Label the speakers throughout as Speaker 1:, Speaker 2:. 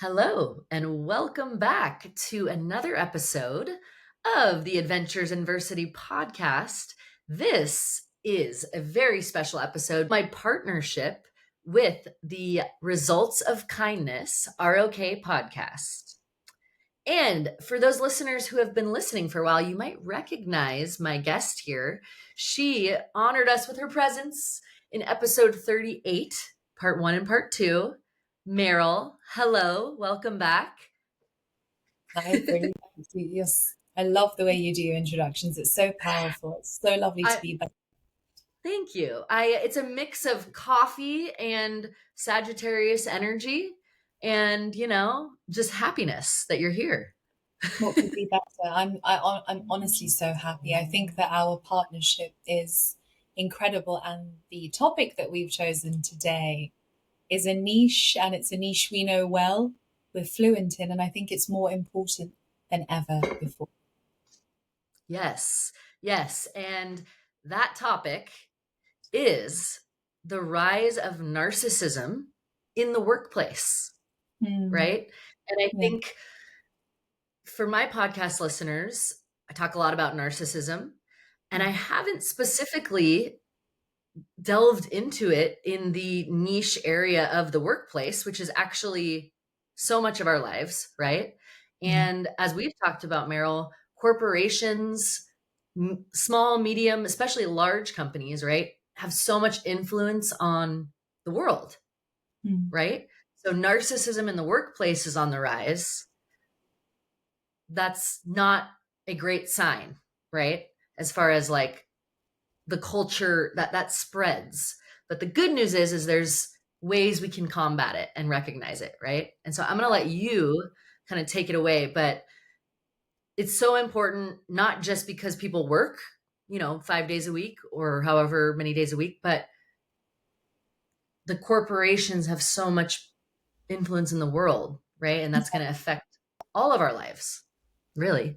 Speaker 1: Hello, and welcome back to another episode of the Adventures in Versity podcast. This is a very special episode, my partnership with the Results of Kindness ROK podcast. And for those listeners who have been listening for a while, you might recognize my guest here. She honored us with her presence in episode 38, part 1 and part 2. Meral, hello, welcome back.
Speaker 2: Hi, Breanne. Thank you. Yes, I love the way you do your introductions. It's so powerful. It's so lovely to
Speaker 1: I
Speaker 2: be back.
Speaker 1: thank you. It's a mix of coffee and Sagittarius energy and, just happiness that you're here.
Speaker 2: What could be better? I'm honestly so happy. I think that our partnership is incredible, and the topic that we've chosen today is a niche, and it's a niche we know well, we're fluent in, and I think it's more important than ever before.
Speaker 1: Yes. Yes, and that topic is the rise of narcissism in the workplace,
Speaker 2: Hmm.
Speaker 1: right? And I
Speaker 2: Yeah.
Speaker 1: think for my podcast listeners, I talk a lot about narcissism, and I
Speaker 2: Mm.
Speaker 1: haven't specifically delved into it in the niche area of the workplace, which is actually so much of our lives, right?
Speaker 2: Mm.
Speaker 1: And as we've talked about, Meryl, corporations, small, medium, especially large companies, right, have so much influence on the world,
Speaker 2: Mm.
Speaker 1: right? So narcissism in the workplace is on the rise. That's not a great sign, right? As far as like the culture that spreads. But the good news is there's ways we can combat it and recognize it, right? And so I'm going to let you kind of take it away, but it's so important not just because people work, 5 days a week or however many days a week, but the corporations have so much influence in the world, right? And that's going to affect all of our lives. Really.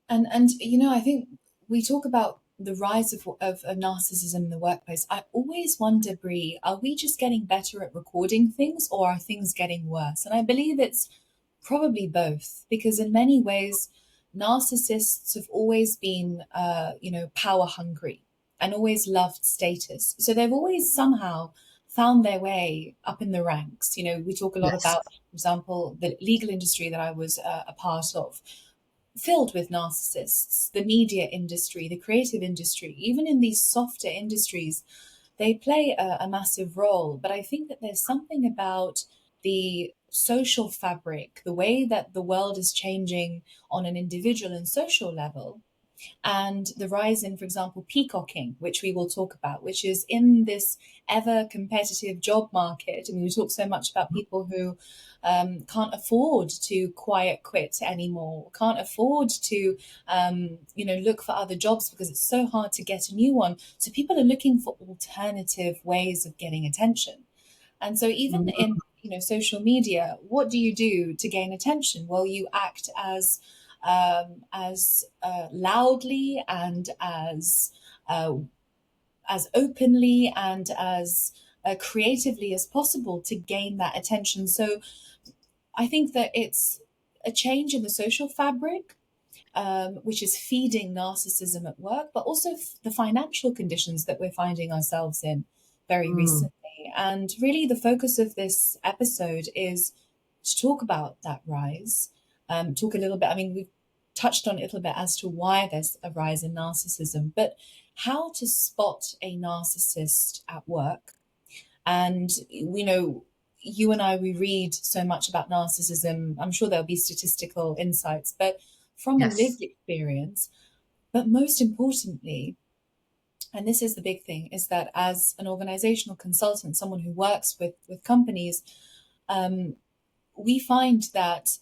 Speaker 2: And I think we talk about the rise of narcissism in the workplace. I always wonder, Brie, are we just getting better at recording things, or are things getting worse? And I believe it's probably both, because in many ways, narcissists have always been, power hungry and always loved status. So they've always somehow found their way up in the ranks. We talk a lot
Speaker 1: Yes.
Speaker 2: about, for example, the legal industry that I was a part of, filled with narcissists, the media industry, the creative industry, even in these softer industries, they play a massive role. But I think that there's something about the social fabric, the way that the world is changing on an individual and social level, and the rise in, for example, peacocking, which we will talk about, which is in this ever competitive job market. I mean, we talk so much about people who can't afford to quiet quit anymore, can't afford to, look for other jobs because it's so hard to get a new one. So people are looking for alternative ways of getting attention. And so even
Speaker 1: Mhm.
Speaker 2: in social media, what do you do to gain attention? Well, you act as loudly and uh, as openly and as creatively as possible to gain that attention. So I think that it's a change in the social fabric, which is feeding narcissism at work, but also the financial conditions that we're finding ourselves in very
Speaker 1: Mm.
Speaker 2: recently. And really, the focus of this episode is to talk about that rise, talk a little bit. I mean, we've touched on it a little bit as to why there's a rise in narcissism, but how to spot a narcissist at work. And you and I, we read so much about narcissism. I'm sure there'll be statistical insights, but from a
Speaker 1: Yes.
Speaker 2: lived experience, but most importantly, and this is the big thing, is that as an organizational consultant, someone who works with companies, um, we find that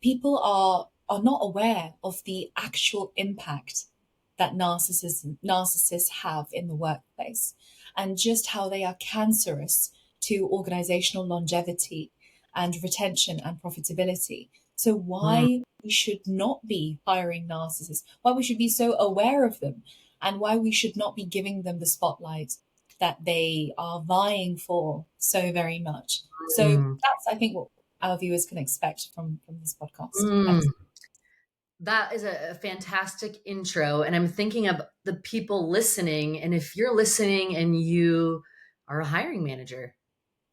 Speaker 2: people are not aware of the actual impact that narcissists have in the workplace, and just how they are cancerous to organizational longevity and retention and profitability. So
Speaker 1: Mm.
Speaker 2: why we should not be hiring narcissists, why we should be so aware of them, and why we should not be giving them the spotlight that they are vying for so very much. So
Speaker 1: Mm.
Speaker 2: that's, I think, what our viewers can expect from this podcast
Speaker 1: Mm,
Speaker 2: episode.
Speaker 1: that is a fantastic intro. And I'm thinking of the people listening. And if you're listening and you are a hiring manager,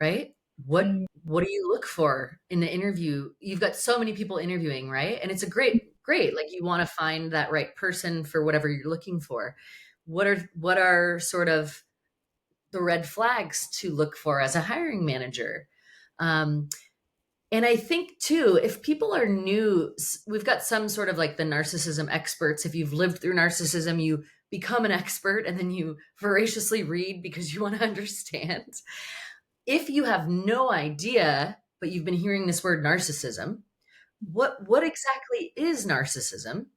Speaker 1: right? What
Speaker 2: Mm,
Speaker 1: what do you look for in the interview? You've got so many people interviewing, right? And it's a great, like you want to find that right person for whatever you're looking for. What are sort of the red flags to look for as a hiring manager? Um, and I think too, if people are new, we've got some sort of like the narcissism experts. If you've lived through narcissism, you become an expert and then you voraciously read because you want to understand. If you have no idea, but you've been hearing this word narcissism, what exactly is narcissism?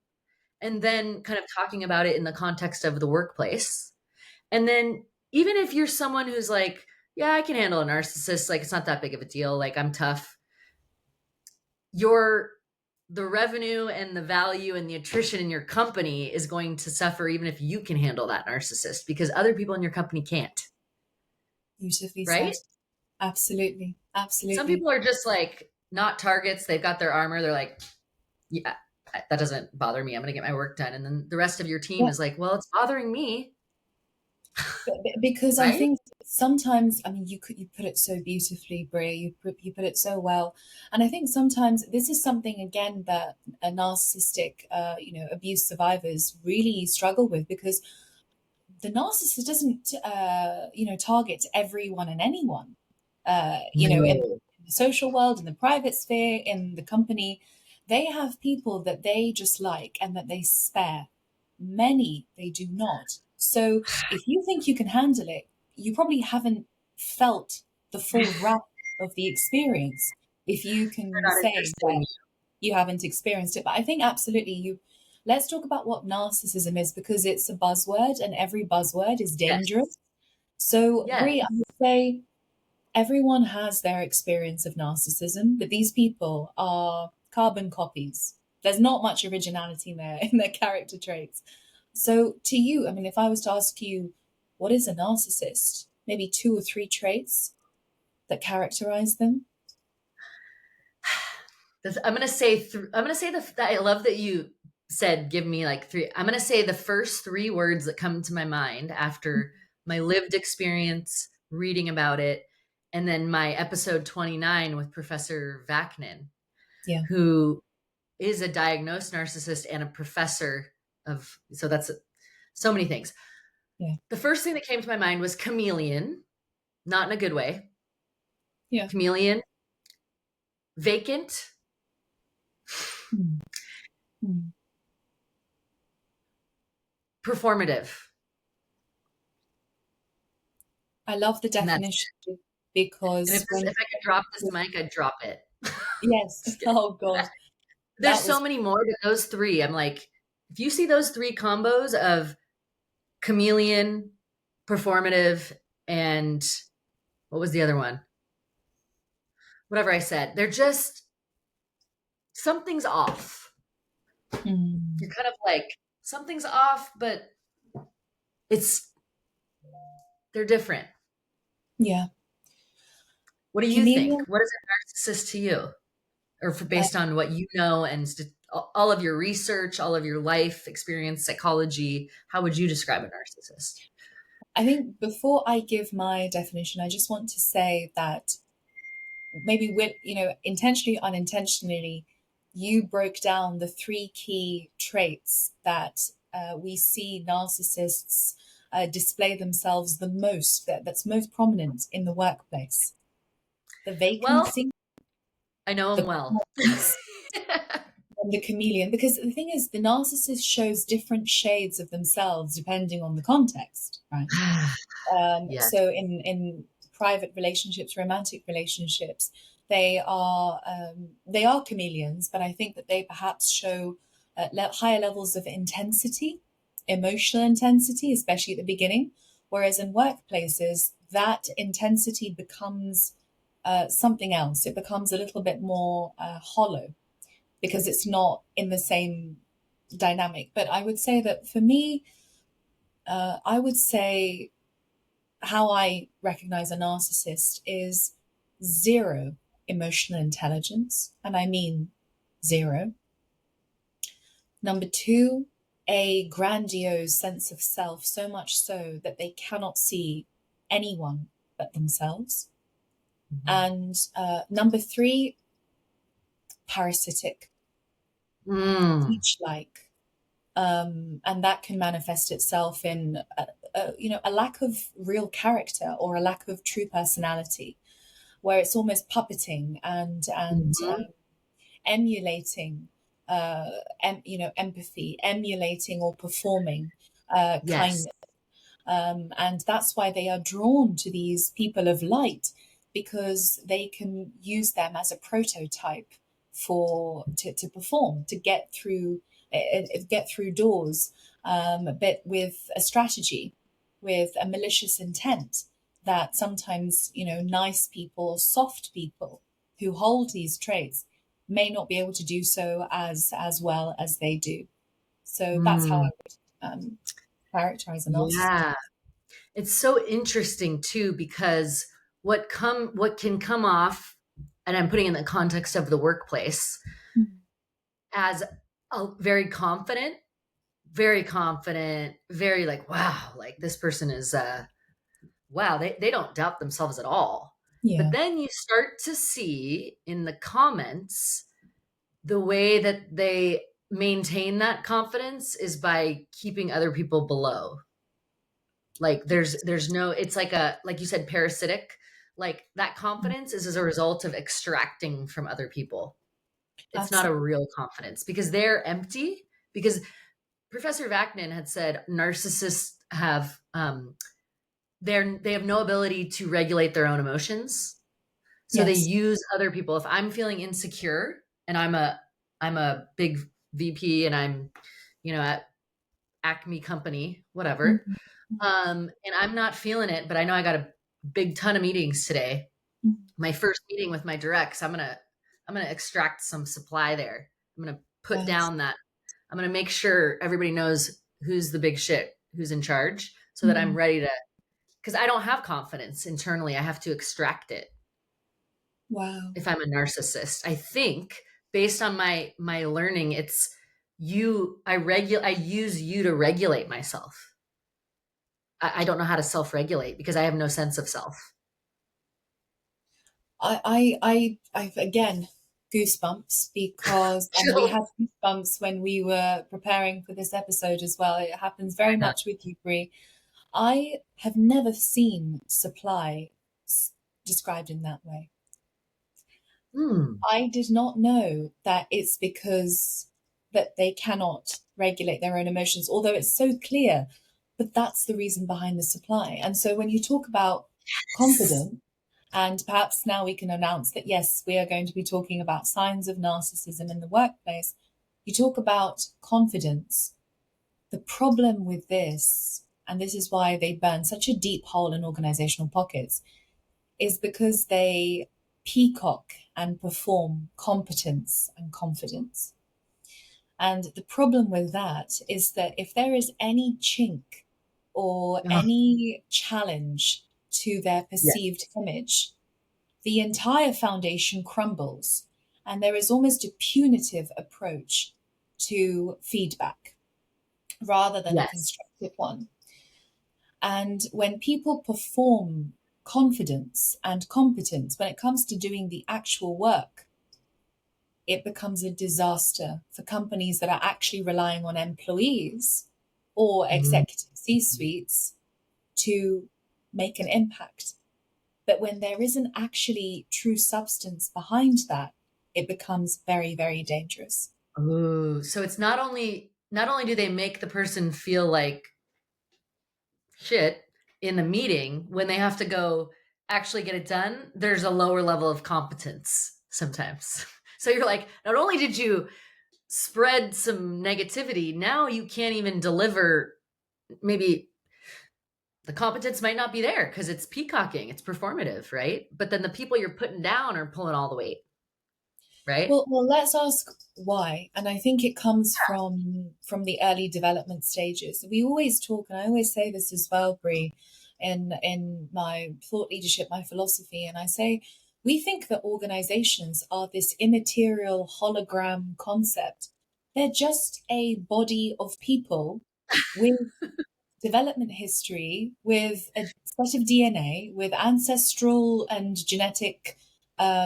Speaker 1: And then kind of talking about it in the context of the workplace. And then even if you're someone who's like, yeah, I can handle a narcissist, like it's not that big of a deal, like I'm tough, your the revenue and the value and the attrition in your company is going to suffer even if you can handle that narcissist because other people in your company can't,
Speaker 2: beautifully
Speaker 1: right?
Speaker 2: said. Absolutely.
Speaker 1: Some
Speaker 2: Absolutely.
Speaker 1: people are just like not targets. They've got their armor. They're like, yeah, that doesn't bother me. I'm going to get my work done. And then the rest of your team
Speaker 2: Yeah.
Speaker 1: is like, well, it's bothering me,
Speaker 2: Because I
Speaker 1: right?
Speaker 2: think sometimes, I mean, you put it so beautifully, Brie. You put it so well, and I think sometimes this is something again that a narcissistic, abuse survivors really struggle with because the narcissist doesn't, target everyone and anyone. In
Speaker 1: No.
Speaker 2: the social world, in the private sphere, in the company, they have people that they just like and that they spare. Many they do not. So if you think you can handle it, you probably haven't felt the full wrath of the experience. If you
Speaker 1: They're
Speaker 2: can
Speaker 1: not
Speaker 2: say
Speaker 1: interested in
Speaker 2: that
Speaker 1: you.
Speaker 2: you haven't experienced it. But I think absolutely let's talk about what narcissism is because it's a buzzword and every buzzword is dangerous.
Speaker 1: Yes.
Speaker 2: So,
Speaker 1: Yes.
Speaker 2: Brie, I would say everyone has their experience of narcissism, but these people are carbon copies. There's not much originality in their character traits. So, to you, I mean, if I was to ask you, what is a narcissist? Maybe two or three traits that characterize them.
Speaker 1: I'm gonna say I'm gonna say I love that you said give me like three. I'm gonna say the first three words that come to my mind after my lived experience reading about it, and then my episode 29 with Professor Vaknin,
Speaker 2: Yeah,
Speaker 1: who is a diagnosed narcissist and a professor of. So that's so many things.
Speaker 2: yeah,
Speaker 1: The first thing that came to my mind was chameleon, not in a good way.
Speaker 2: yeah.
Speaker 1: Chameleon, vacant,
Speaker 2: Mm, mm.
Speaker 1: performative,
Speaker 2: I love the
Speaker 1: and that's
Speaker 2: definition
Speaker 1: And
Speaker 2: because
Speaker 1: if I could drop this mic, I'd drop it.
Speaker 2: yes,
Speaker 1: Just kidding.
Speaker 2: oh God,
Speaker 1: There's
Speaker 2: that
Speaker 1: so
Speaker 2: was
Speaker 1: many more, but those three, I'm like, if you see those three combos of chameleon, performative, and what was the other one? Whatever I said, they're just something's off. You're
Speaker 2: mm,
Speaker 1: kind of like something's off, but it's they're different.
Speaker 2: yeah,
Speaker 1: What do you think?
Speaker 2: chameleon.
Speaker 1: What is a narcissist to you, or
Speaker 2: Uh,
Speaker 1: based on what you know and all of your research, all of your life experience, psychology? How would you describe a narcissist?
Speaker 2: I think before I give my definition, I just want to say that maybe with intentionally, unintentionally, you broke down the three key traits that we see narcissists display themselves the most, that's most prominent in the workplace: the
Speaker 1: Well,
Speaker 2: vacancy,
Speaker 1: I know him
Speaker 2: the
Speaker 1: well.
Speaker 2: performance, and the chameleon. Because the thing is, the narcissist shows different shades of themselves depending on the context, right?
Speaker 1: Yes.
Speaker 2: So in private relationships, romantic relationships, they are chameleons, but I think that they perhaps show higher levels of intensity, emotional intensity, especially at the beginning. Whereas in workplaces, that intensity becomes something else. It becomes a little bit more hollow because it's not in the same dynamic. But I would say that for me, I would say how I recognize a narcissist is zero emotional intelligence, and I mean zero. Number two, a grandiose sense of self, so much so that they cannot see anyone but themselves. And number three, parasitic,
Speaker 1: Mm.
Speaker 2: leech-like, and that can manifest itself in a lack of real character or a lack of true personality, where it's almost puppeting and
Speaker 1: Mhm.
Speaker 2: emulating, empathy, emulating or performing
Speaker 1: Yes.
Speaker 2: kindness. And that's why they are drawn to these people of light, because they can use them as a prototype to perform, to get through doors, but with a strategy, with a malicious intent that sometimes, nice people, soft people who hold these traits may not be able to do so as well as they do. So that's how
Speaker 1: Mm.
Speaker 2: I would characterize a narcissist.
Speaker 1: Yeah. It's so interesting too because what can come off, and I'm putting in the context of the workplace, as a very confident, very like, wow, like this person is wow, they don't doubt themselves at all. But
Speaker 2: Yeah,
Speaker 1: then you start to see in the comments the way that they maintain that confidence is by keeping other people below. Like there's no, it's like a, like you said, parasitic. Like that confidence is as a result of extracting from other people. It's not a
Speaker 2: absolutely.
Speaker 1: real confidence because they're empty. Because Professor Vaknin had said narcissists have they have no ability to regulate their own emotions. So they
Speaker 2: Yes.
Speaker 1: use other people. If I'm feeling insecure and I'm a big VP and I'm, at Acme company, whatever,
Speaker 2: Mhm.
Speaker 1: and I'm not feeling it, but I know I got a big ton of meetings today.
Speaker 2: Mhm.
Speaker 1: My first meeting with my directs, I'm gonna extract some supply there. I'm gonna put
Speaker 2: Yes.
Speaker 1: down that. I'm gonna make sure everybody knows who's the big shit, who's in charge, so that I'm
Speaker 2: Mhm.
Speaker 1: ready to. Because I don't have confidence internally, I have to extract it.
Speaker 2: Wow.
Speaker 1: If I'm a narcissist, I think based on my learning, it's you. I use you to regulate myself. I don't know how to self regulate because I have no sense of self.
Speaker 2: I've again goosebumps because, and we
Speaker 1: Chill.
Speaker 2: had goosebumps when we were preparing for this episode as well. It happens very much with you, Brie. I have never seen supply described in that way.
Speaker 1: Hmm.
Speaker 2: I did not know that it's because that they cannot regulate their own emotions, although it's so clear. But that's the reason behind the supply. And so when you talk about confidence, and perhaps now we can announce that, yes, we are going to be talking about signs of narcissism in the workplace. You talk about confidence. The problem with this, and this is why they burn such a deep hole in organizational pockets, is because they peacock and perform competence and confidence. And the problem with that is that if there is any chink or
Speaker 1: Oh,
Speaker 2: any challenge to their
Speaker 1: yeah.
Speaker 2: perceived image, the entire foundation crumbles. And there is almost a punitive approach to feedback rather than a
Speaker 1: Yes.
Speaker 2: constructive one. And when people perform confidence and competence, when it comes to doing the actual work, it becomes a disaster for companies that are actually relying on employees or
Speaker 1: Mm.
Speaker 2: executive C suites to make an impact. But when there isn't actually true substance behind that, it becomes very, very dangerous.
Speaker 1: Ooh, so it's not only do they make the person feel like shit in the meeting when they have to go actually get it done, there's a lower level of competence sometimes. So you're like, not only did you spread some negativity, now you can't even deliver. Maybe the competence might not be there because it's peacocking, it's performative, right? But then the people you're putting down are pulling all the weight, right?
Speaker 2: Well, let's ask why. And I think it comes from the early development stages. We always talk, and I always say this as well, Brie, in my thought leadership, my philosophy, and I say We think that organizations are this immaterial hologram concept. They're just a body of people with development history, with a set of DNA, with ancestral and genetic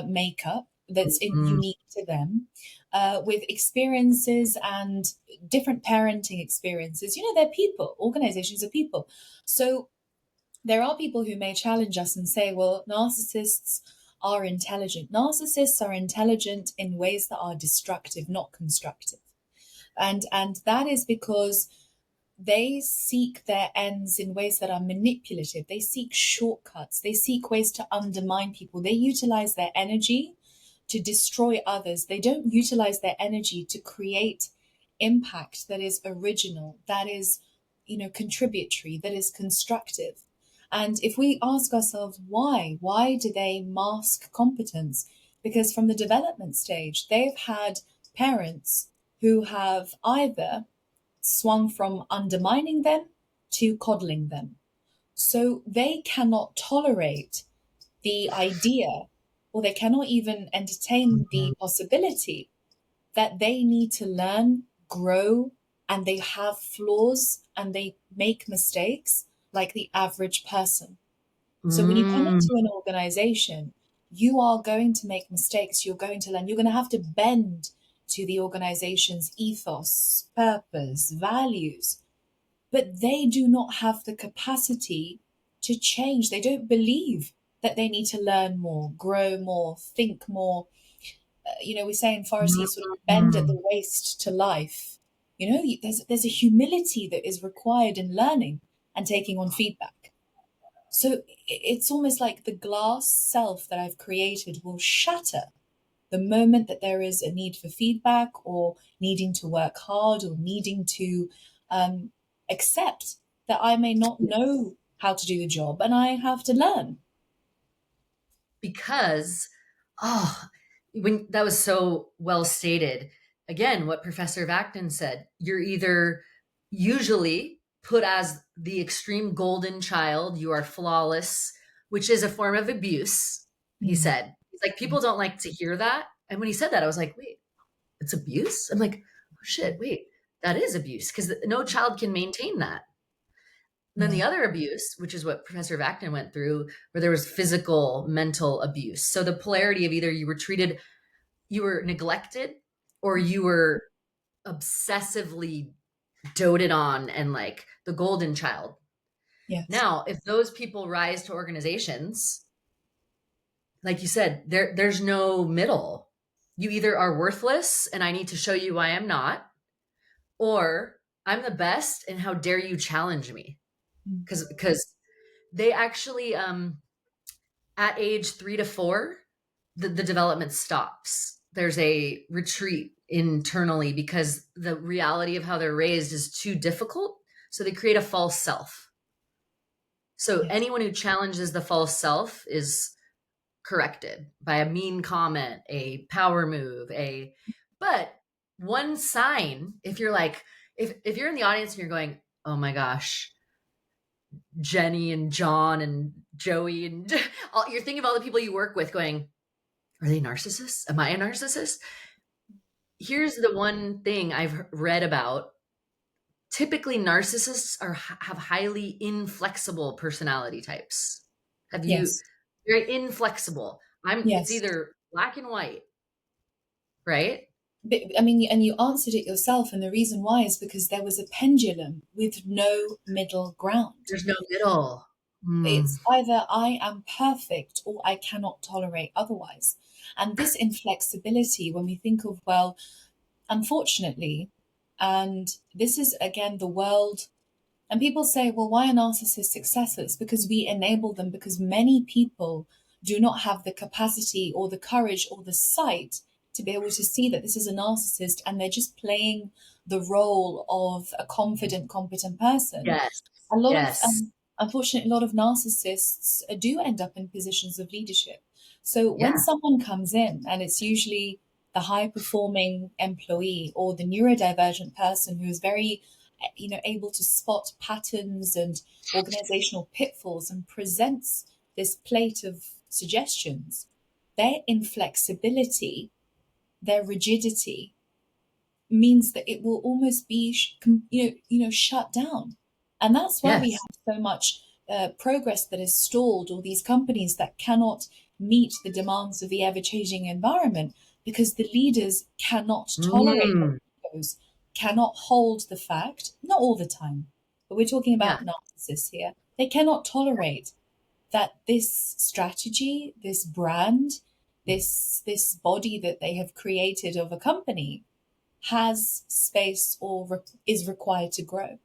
Speaker 2: makeup that's
Speaker 1: Mm,
Speaker 2: unique to them, with experiences and different parenting experiences. They're people. Organizations are people. So there are people who may challenge us and say, well, narcissists are intelligent. Narcissists are intelligent in ways that are destructive, not constructive. And that is because they seek their ends in ways that are manipulative. They seek shortcuts. They seek ways to undermine people. They utilize their energy to destroy others. They don't utilize their energy to create impact that is original, that is, contributory, that is constructive. And if we ask ourselves why do they mask competence? Because from the development stage, they've had parents who have either swung from undermining them to coddling them. So they cannot tolerate the idea, or they cannot even entertain
Speaker 1: mm,
Speaker 2: the possibility that they need to learn, grow, and they have flaws and they make mistakes like the average person. So when you come
Speaker 1: mm,
Speaker 2: into an organization, you are going to make mistakes. You're going to learn. You're going to have to bend to the organization's ethos, purpose, values. But they do not have the capacity to change. They don't believe that they need to learn more, grow more, think more. We say in Farsi, sort of bend at
Speaker 1: mm.
Speaker 2: the waist to life. There's a humility that is required in learning and taking on feedback. So it's almost like the glass self that I've created will shatter the moment that there is a need for feedback, or needing to work hard, or needing to um, accept that I may not know how to do the job and I have to learn.
Speaker 1: Because oh, when that was so well stated. Again, what Professor Vacton said, you're either usually put as the extreme golden child, you are flawless, which is a form of abuse. He
Speaker 2: Mm.
Speaker 1: said, he's like, people don't like to hear that. And when he said that, I was like, wait, it's abuse? I'm like, oh shit, wait, that is abuse, because no child can maintain that. Then the
Speaker 2: Yeah.
Speaker 1: other abuse, which is what Professor Vacton went through, where there was physical, mental abuse. So the polarity of either you were neglected, or you were obsessively doted on and like the golden child.
Speaker 2: Yes.
Speaker 1: Now, if those people rise to organizations, like you said, there's no middle. You either are worthless and I need to show you I am not, or I'm the best and how dare you challenge me?
Speaker 2: Mm.
Speaker 1: Because they actually at age 3 to 4, the development stops. There's a retreat internally because the reality of how they're raised is too difficult. So they create a false self. So
Speaker 2: Yes.
Speaker 1: anyone who challenges the false self is corrected by a mean comment, a power move, but one sign, if you're like, if you're in the audience and you're going, oh my gosh, Jenny and John and Joey and you're thinking of all the people you work with going, are they narcissists? Am I a narcissist? Here's the one thing I've read about. Typically, narcissists have highly inflexible personality types. Have you?
Speaker 2: Yes.
Speaker 1: Very inflexible. It's
Speaker 2: Yes.
Speaker 1: either black and white, right?
Speaker 2: But, I mean, and you answered it yourself, and the reason why is because there was a pendulum with no middle ground.
Speaker 1: There's no middle. Hmm.
Speaker 2: It's either I am perfect or I cannot tolerate otherwise. And this inflexibility, when we think of, well, unfortunately, and this is again the world, and people say, well, why are narcissists successful? It's because we enable them, because many people do not have the capacity or the courage or the sight to be able to see that this is a narcissist and they're just playing the role of a confident, competent person.
Speaker 1: Yes.
Speaker 2: A lot of,
Speaker 1: Yes.
Speaker 2: unfortunately, a lot of narcissists do end up in positions of leadership. So when
Speaker 1: Yeah.
Speaker 2: someone comes in, and it's usually the high performing employee or the neurodivergent person who is very, able to spot patterns and organizational pitfalls and presents this plate of suggestions, their inflexibility, their rigidity means that it will almost be shut down. And that's why we
Speaker 1: Yes.
Speaker 2: have so much progress that is stalled, or these companies that cannot meet the demands of the ever-changing environment, because the leaders cannot tolerate
Speaker 1: Mm,
Speaker 2: those, cannot hold the fact, not all the time, but we're talking
Speaker 1: yeah.
Speaker 2: about narcissists here. They cannot tolerate that this strategy, this brand, this body that they have created of a company has space or is required to grow.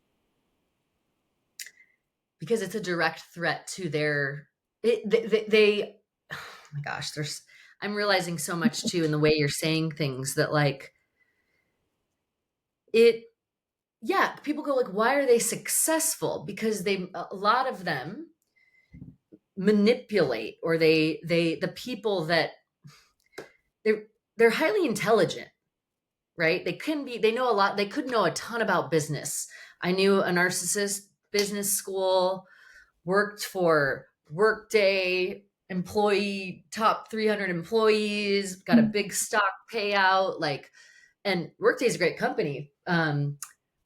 Speaker 1: Because it's a direct threat to they oh my gosh, I'm realizing so much too in the way you're saying things that like it yeah, people go like, why are they successful? Because a lot of them manipulate, or the people that they're they're highly intelligent, right? They know a lot, they could know a ton about business. I knew a narcissist business school, worked for Workday, employee, top 300 employees, got a big stock payout, like, and Workday's a great company.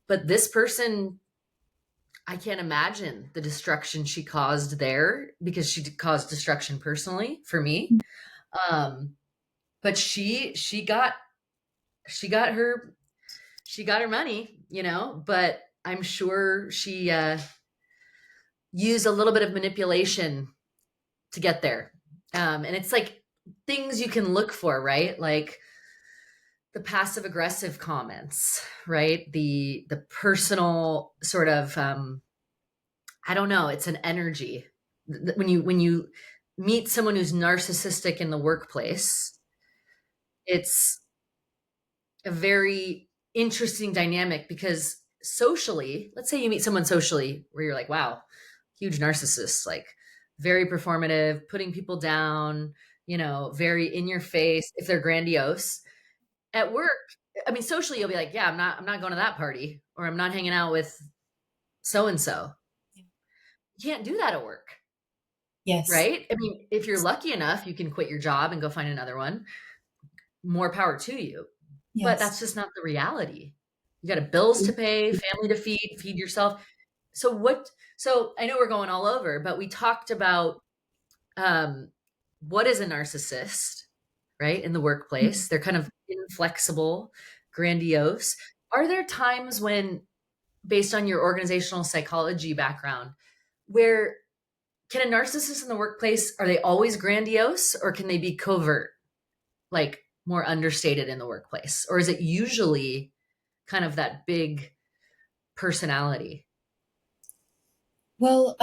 Speaker 1: But this person, I can't imagine the destruction she caused there, because she caused destruction personally for me. Um, but she got her she got her money, but I'm sure she used a little bit of manipulation to get there. And it's like things you can look for, right? Like the passive aggressive comments, right? The personal sort of I don't know, it's an energy. When you meet someone who's narcissistic in the workplace, it's a very interesting dynamic, because socially, let's say you meet someone socially where you're like, wow, huge narcissist, like very performative, putting people down, very in your face if they're grandiose. At work, I mean, socially, you'll be like, yeah, I'm not going to that party, or I'm not hanging out with so and so. You can't do that at work,
Speaker 2: Yes,
Speaker 1: right? I mean, if you're lucky enough, you can quit your job and go find another one. More power to you. But
Speaker 2: yes.
Speaker 1: that's just not the reality. You got bills to pay, family to feed yourself. So I know we're going all over, but we talked about um, what is a narcissist, right? In the workplace, they're kind of inflexible, grandiose. Are there times when, based on your organizational psychology background, where can a narcissist in the workplace, are they always grandiose, or can they be covert, like more understated in the workplace? Or is it usually kind of that big personality?
Speaker 2: Well,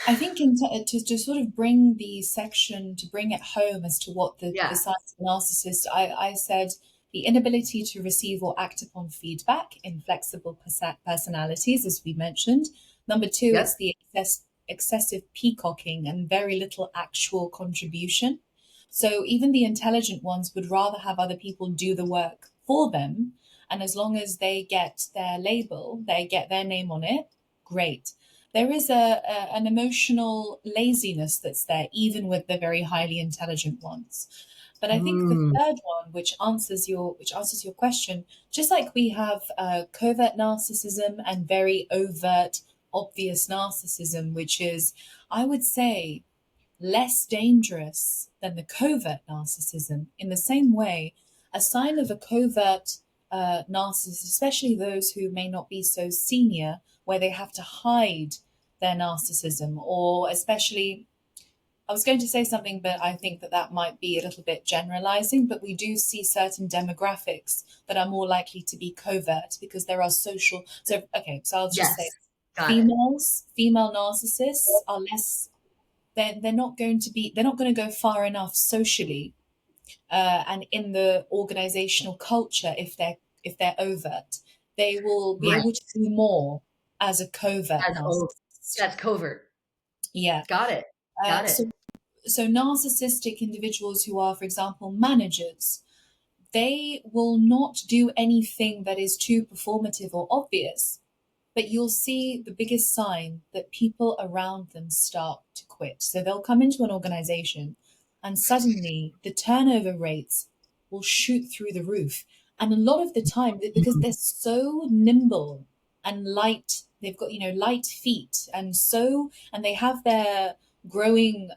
Speaker 2: I think to sort of bring the section, to bring it home as to what the
Speaker 1: Yeah.
Speaker 2: signs of a narcissist, I said the inability to receive or act upon feedback, inflexible personalities, as we mentioned. Number two, it's
Speaker 1: Yep.
Speaker 2: the excessive peacocking and very little actual contribution. So even the intelligent ones would rather have other people do the work for them. And as long as they get their label, they get their name on it, great. There is an emotional laziness that's there, even with the very highly intelligent ones. But I think the
Speaker 1: Mm,
Speaker 2: third one, which answers your question, just like we have covert narcissism and very overt, obvious narcissism, which is, I would say, less dangerous than the covert narcissism. In the same way, a sign of a covert narcissist, especially those who may not be so senior, where they have to hide their narcissism, or especially, I was going to say something, but I think that that might be a little bit generalizing, but we do see certain demographics that are more likely to be covert because there are social. So, okay, so I'll just say
Speaker 1: yes. Got it.
Speaker 2: female narcissists are less, they're not going to go far enough socially and in the organizational culture if they're overt. They will be
Speaker 1: Right.
Speaker 2: able to do more as a covert
Speaker 1: As oh,
Speaker 2: narcissist.
Speaker 1: that's covert.
Speaker 2: Yeah.
Speaker 1: Got it.
Speaker 2: Uh,
Speaker 1: Got it.
Speaker 2: so so narcissistic individuals who are, for example, managers, they will not do anything that is too performative or obvious, but you'll see the biggest sign that people around them start to quit. So they'll come into an organization and suddenly the turnover rates will shoot through the roof. And a lot of the time, because they're so nimble and light, they've got, light feet, and they have their growing,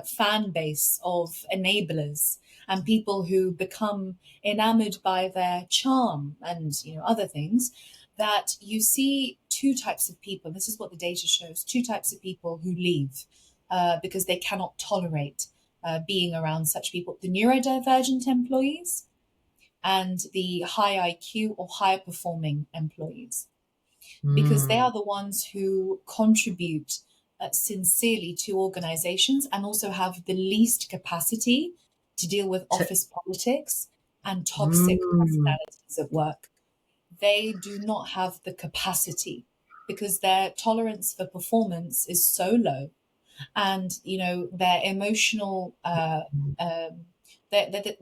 Speaker 2: fan base of enablers and people who become enamored by their charm and, other things, that you see two types of people. This is what the data shows: two types of people who leave because they cannot tolerate being around such people: the neurodivergent employees and the high IQ or high performing employees, because they
Speaker 1: Mm.
Speaker 2: are the ones who contribute sincerely to organizations and also have the least capacity to deal with
Speaker 1: To,
Speaker 2: office politics and toxic
Speaker 1: mm.
Speaker 2: personalities at work. They do not have the capacity because their tolerance for performance is so low, and their emotional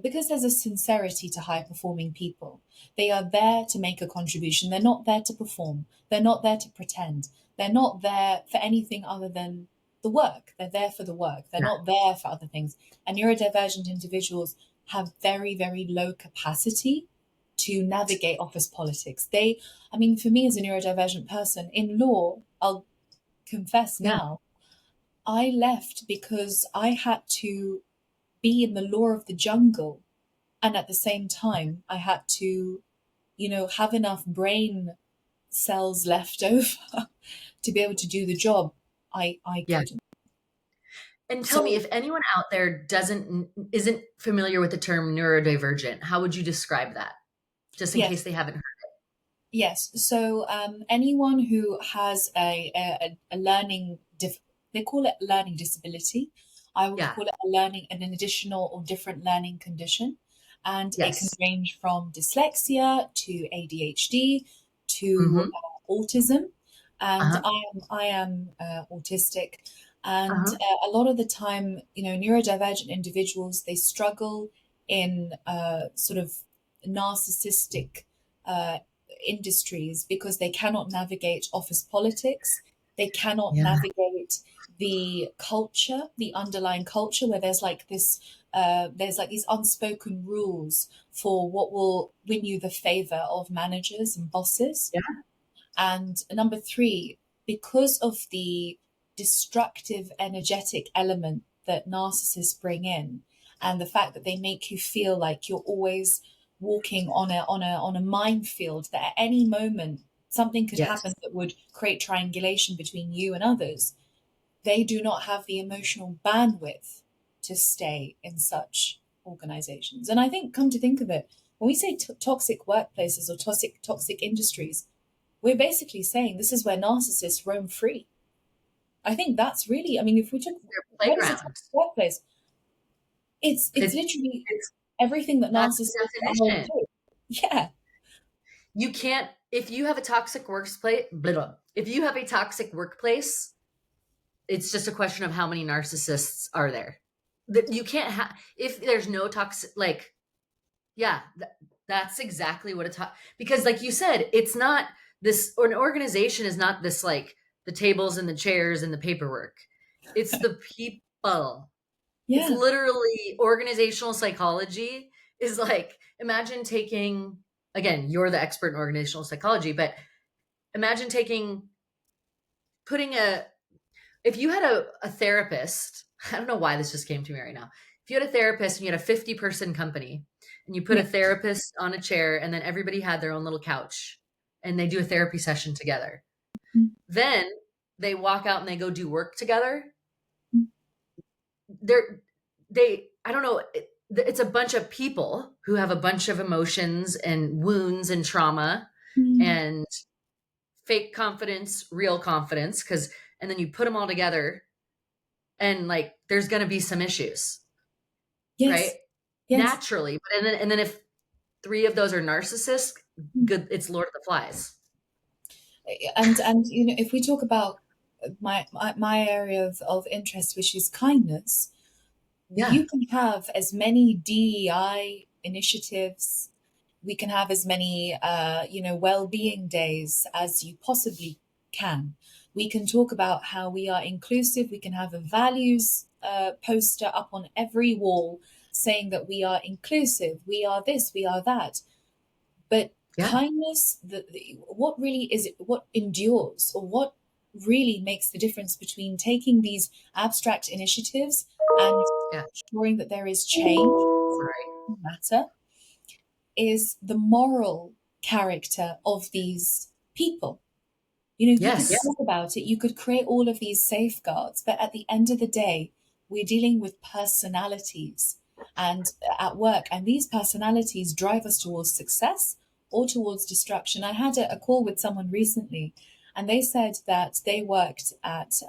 Speaker 2: because there's a sincerity to high performing people. They are there to make a contribution. They're not there to perform. They're not there to pretend. They're not there for anything other than the work. They're there for the work. They're
Speaker 1: Yeah.
Speaker 2: not there for other things. And neurodivergent individuals have very, very low capacity to navigate office politics. For me as a neurodivergent person in law, I'll confess
Speaker 1: Yeah.
Speaker 2: now, I left because I had to be in the law of the jungle. And at the same time, I had to, have enough brain cells left over to be able to do the job. I
Speaker 1: Yeah.
Speaker 2: couldn't.
Speaker 1: And tell me,
Speaker 2: So,
Speaker 1: if anyone out there isn't familiar with the term neurodivergent, how would you describe that? Just in case
Speaker 2: yes,
Speaker 1: they haven't heard.
Speaker 2: yes. So, anyone who has a learning, they call it learning disability. I would
Speaker 1: Yeah.
Speaker 2: call it an additional or different learning condition. And it can
Speaker 1: Yes.
Speaker 2: range from dyslexia to ADHD to
Speaker 1: Mm-hmm.
Speaker 2: autism. And
Speaker 1: Uh-huh.
Speaker 2: I am autistic. And
Speaker 1: Uh-huh.
Speaker 2: a lot of the time, neurodivergent individuals, they struggle in sort of narcissistic uh, industries because they cannot navigate office politics. They cannot
Speaker 1: Yeah.
Speaker 2: navigate the culture, the underlying culture, where there's like these unspoken rules for what will win you the favor of managers and bosses.
Speaker 1: Yeah.
Speaker 2: And number three, because of the destructive, energetic element that narcissists bring in, and the fact that they make you feel like you're always walking on a minefield, that at any moment something could happen
Speaker 1: Yes.
Speaker 2: that would create triangulation between you and others, they do not have the emotional bandwidth to stay in such organizations. And I think, come to think of it, when we say toxic workplaces or toxic industries, we're basically saying this is where narcissists roam free. I think that's really, if we took,
Speaker 1: Their
Speaker 2: what is a
Speaker 1: playground.
Speaker 2: toxic workplace? It's
Speaker 1: It,
Speaker 2: literally
Speaker 1: it's
Speaker 2: everything that
Speaker 1: That's
Speaker 2: narcissists
Speaker 1: the
Speaker 2: are home
Speaker 1: definition.
Speaker 2: to. Yeah.
Speaker 1: You can't if you have a toxic workplace. If you have a toxic workplace, it's just a question of how many narcissists are there. That you can't have if there's no toxic yeah, that's exactly what it's because like you said, it's not this or an organization is not this like the tables and the chairs and the paperwork. It's the people. It's
Speaker 2: Yeah.
Speaker 1: literally organizational psychology is like imagine taking again, you're the expert in organizational psychology, but imagine taking putting a if you had a therapist, I don't know why this just came to me right now. If you had a therapist and you had a 50-person company and you put a
Speaker 2: Yeah.
Speaker 1: therapist on a chair and then everybody had their own little couch and they do a therapy session together. Then they walk out and they go do work together. They're they I don't know, it's a bunch of people who have a bunch of emotions and wounds and trauma and fake confidence, real confidence cuz and then you put them all together and like there's going to be some issues, right?
Speaker 2: Yes. Yes.
Speaker 1: Naturally. But and then if three of those are narcissists, good, it's Lord of the Flies.
Speaker 2: And if we talk about my area of interest, which is kindness,
Speaker 1: Yeah.
Speaker 2: you can have as many DEI initiatives, we can have as many well-being days as you possibly can. We can talk about how we are inclusive. We can have a values poster up on every wall saying that we are inclusive, we are this, we are that. But
Speaker 1: Yeah.
Speaker 2: kindness, what really is it, what endures, or what really makes the difference between taking these abstract initiatives and
Speaker 1: Yeah.
Speaker 2: ensuring that there is change
Speaker 1: Sorry.
Speaker 2: matter, is the moral character of these people. You could
Speaker 1: Yes.
Speaker 2: talk about it, you could create all of these safeguards, but at the end of the day, we're dealing with personalities and at work, and these personalities drive us towards success or towards destruction. I had a call with someone recently, and they said that they worked at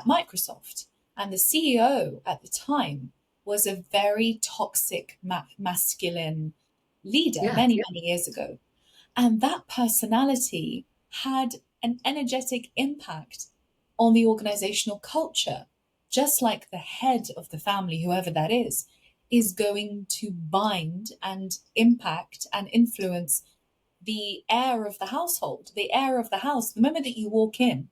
Speaker 2: Microsoft, and the CEO at the time was a very toxic masculine leader
Speaker 1: Yeah.
Speaker 2: many years ago. And that personality had an energetic impact on the organizational culture, just like the head of the family, whoever that is going to bind and impact and influence the air of the household, the air of the house. The moment that you walk in,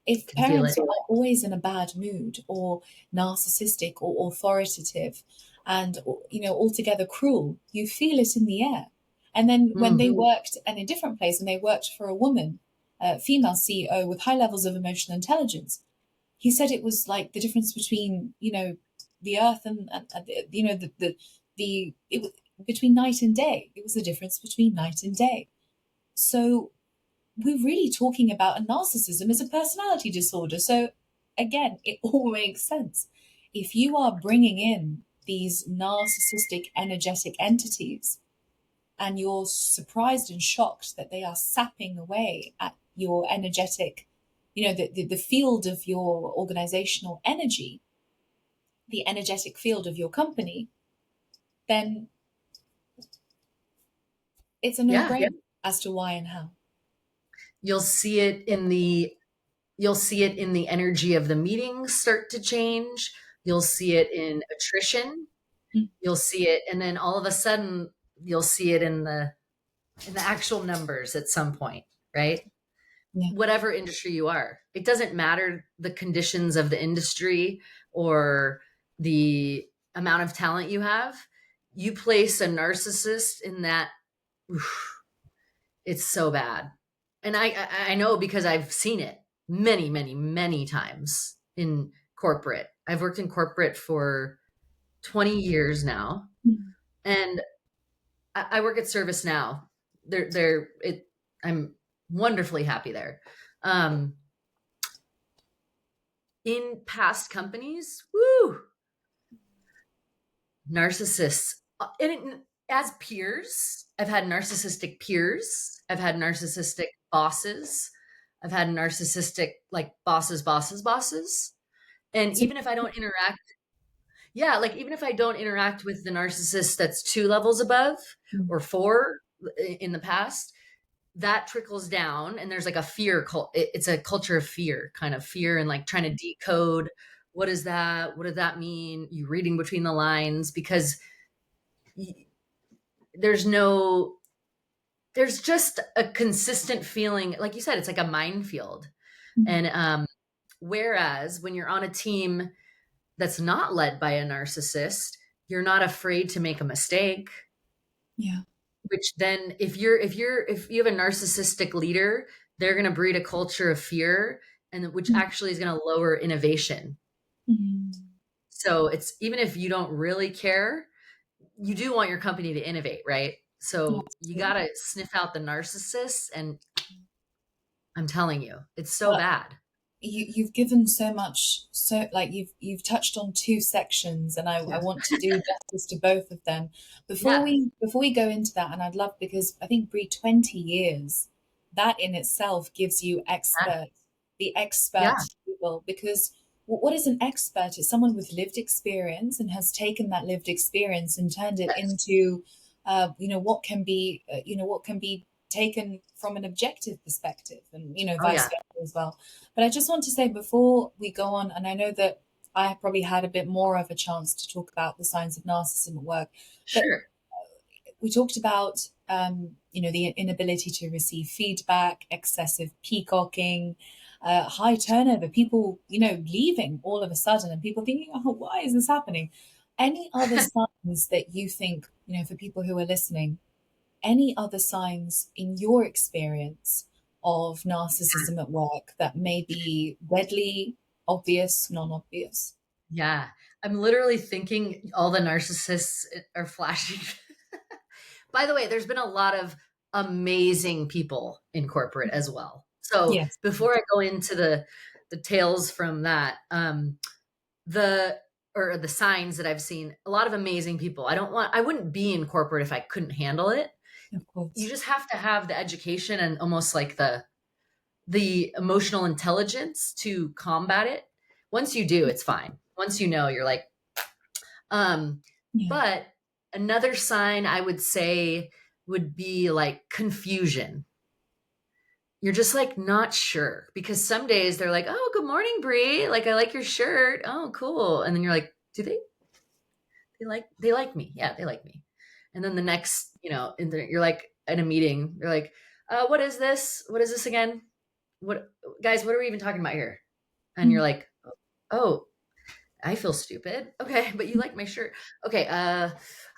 Speaker 2: if
Speaker 1: Can feel it.
Speaker 2: parents are always in a bad mood or narcissistic or authoritative and altogether cruel, you feel it in the air. And then when they worked in a different place and they worked for a woman, a female CEO with high levels of emotional intelligence, he said it was like the difference between the earth and between night and day. It was the difference between night and day. So we're really talking about a narcissism as a personality disorder. So again, it all makes sense. If you are bringing in these narcissistic energetic entities and you're surprised and shocked that they are sapping away at your energetic, the field of your organizational energy, the energetic field of your company, then it's a
Speaker 1: Yeah.
Speaker 2: no-brainer as to why and how.
Speaker 1: You'll see it in the energy of the meetings start to change. You'll see it in attrition.
Speaker 2: Mm.
Speaker 1: You'll see it, and then all of a sudden you'll see it in the actual numbers at some point, right?
Speaker 2: Yeah.
Speaker 1: Whatever industry you are, it doesn't matter the conditions of the industry or the amount of talent you have. You place a narcissist in that, oof, it's so bad. And I know because I've seen it many times in corporate. I've worked in corporate for 20 years now,
Speaker 2: Mm.
Speaker 1: and I work at ServiceNow. I'm wonderfully happy there. Um, in past companies, woo, narcissists. As peers, I've had narcissistic peers. I've had narcissistic bosses. I've had narcissistic like bosses. And
Speaker 2: So,
Speaker 1: even if I don't interact, yeah, like even if I don't interact with the narcissist that's 2 levels above
Speaker 2: mm.
Speaker 1: or 4 in the past, that trickles down, and there's like a fear it's a culture of fear, kind of fear, and like trying to decode what is that, what did that mean, you reading between the lines, because there's no there's just a consistent feeling, like you said, it's like a minefield.
Speaker 2: Mm.
Speaker 1: And whereas when you're on a team that's not led by a narcissist, you're not afraid to make a mistake.
Speaker 2: Yeah.
Speaker 1: Which then, if you have a narcissistic leader, they're going to breed a culture of fear, and which
Speaker 2: Mm.
Speaker 1: actually is going to lower innovation.
Speaker 2: Mm.
Speaker 1: So it's, even if you don't really care, you do want your company to innovate, right? So you got
Speaker 2: Absolutely.
Speaker 1: to sniff out the narcissists, and I'm telling you, it's so
Speaker 2: Well,
Speaker 1: bad.
Speaker 2: you've given so much, so like you've touched on two sections, and I
Speaker 1: Yeah.
Speaker 2: want to do justice to both of them
Speaker 1: Yeah.
Speaker 2: before we go into that. And I'd love, because I think Brie, 20 years, that in itself gives you the
Speaker 1: Yeah.
Speaker 2: expert people, because what is an expert? It's someone with lived experience and has taken that lived experience and turned it
Speaker 1: Yes.
Speaker 2: into what can be taken from an objective perspective, and
Speaker 1: Oh
Speaker 2: vice
Speaker 1: yeah.
Speaker 2: versa as well. But I just want to say before we go on, and I know that I probably had a bit more of a chance to talk about the signs of narcissism at work, but
Speaker 1: Sure.
Speaker 2: we talked about, the inability to receive feedback, excessive peacocking, high turnover, people, leaving all of a sudden, and people thinking, oh, why is this happening? Any other signs that you think, for people who are listening, any other signs in your experience of narcissism at work that may be readily obvious, non-obvious?
Speaker 1: Yeah. I'm literally thinking all the narcissists are flashing. By the way, there's been a lot of amazing people in corporate as well. So
Speaker 2: Yes.
Speaker 1: before I go into the tales from that, the or the signs that I've seen, a lot of amazing people. I wouldn't be in corporate if I couldn't handle it.
Speaker 2: Of
Speaker 1: You
Speaker 2: course.
Speaker 1: just have to have the education and almost like the emotional intelligence to combat it. Once you do, it's fine. Once you know, you're like, um,
Speaker 2: Yeah.
Speaker 1: but another sign I would say would be like confusion. You're just like not sure because some days they're like, "Oh, good morning, Bree. Like I like your shirt. Oh, cool." And then you're like, "Do they like me? Yeah, they like me." And then the next, you're like in a meeting, you're like, what is this? What is this again? What guys, what are we even talking about here?" And you're
Speaker 2: Mm.
Speaker 1: like, "Oh, I feel stupid." Okay, but you like my shirt. Okay, I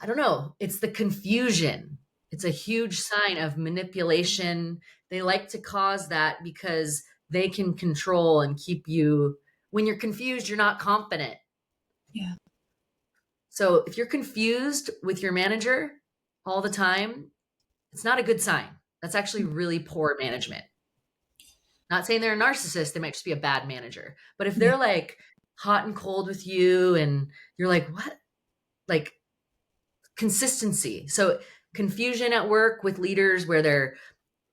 Speaker 1: don't know. It's the confusion. It's a huge sign of manipulation. They like to cause that because they can control and keep you. When you're confused, you're not confident.
Speaker 2: Yeah.
Speaker 1: So if you're confused with your manager all the time, it's not a good sign. That's actually really poor management. Not saying they're a narcissist, they might just be a bad manager. But if
Speaker 2: Yeah.
Speaker 1: they're like hot and cold with you and you're like, what? Like consistency. So confusion at work with leaders where they're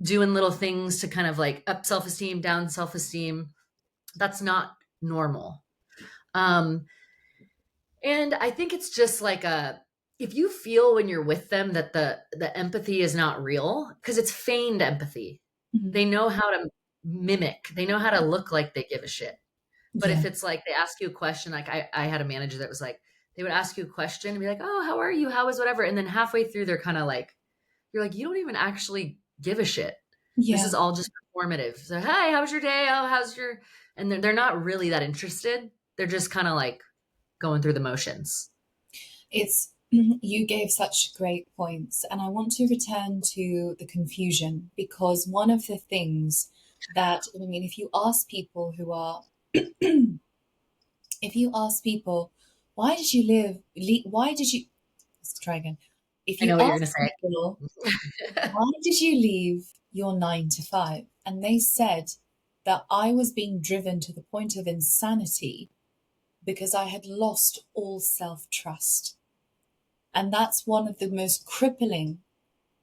Speaker 1: doing little things to kind of like up self-esteem, down self-esteem. That's not normal. Um, and I think it's just like if you feel when you're with them that the empathy is not real, because it's feigned empathy.
Speaker 2: Mhm.
Speaker 1: They know how to mimic, they know how to look like they give a shit. But
Speaker 2: Yeah.
Speaker 1: if it's like they ask you a question, like I had a manager that was like, they would ask you a question and be like, "Oh, how are you? How is whatever?" And then halfway through, they're kind of like, you're like, you don't even actually give a shit. This
Speaker 2: Yeah.
Speaker 1: is all just performative. So, hey, how was your day? Oh, how's your? And they're not really that interested. They're just kind of like going through the motions.
Speaker 2: It's you gave such great points, and I want to return to the confusion because one of the things that I mean, if you ask people, why did you why did you, let's try again. If
Speaker 1: I
Speaker 2: you
Speaker 1: know what you're
Speaker 2: ask
Speaker 1: gonna say.
Speaker 2: people, why did you leave your 9 to 5? And they said that I was being driven to the point of insanity because I had lost all self trust. And that's one of the most crippling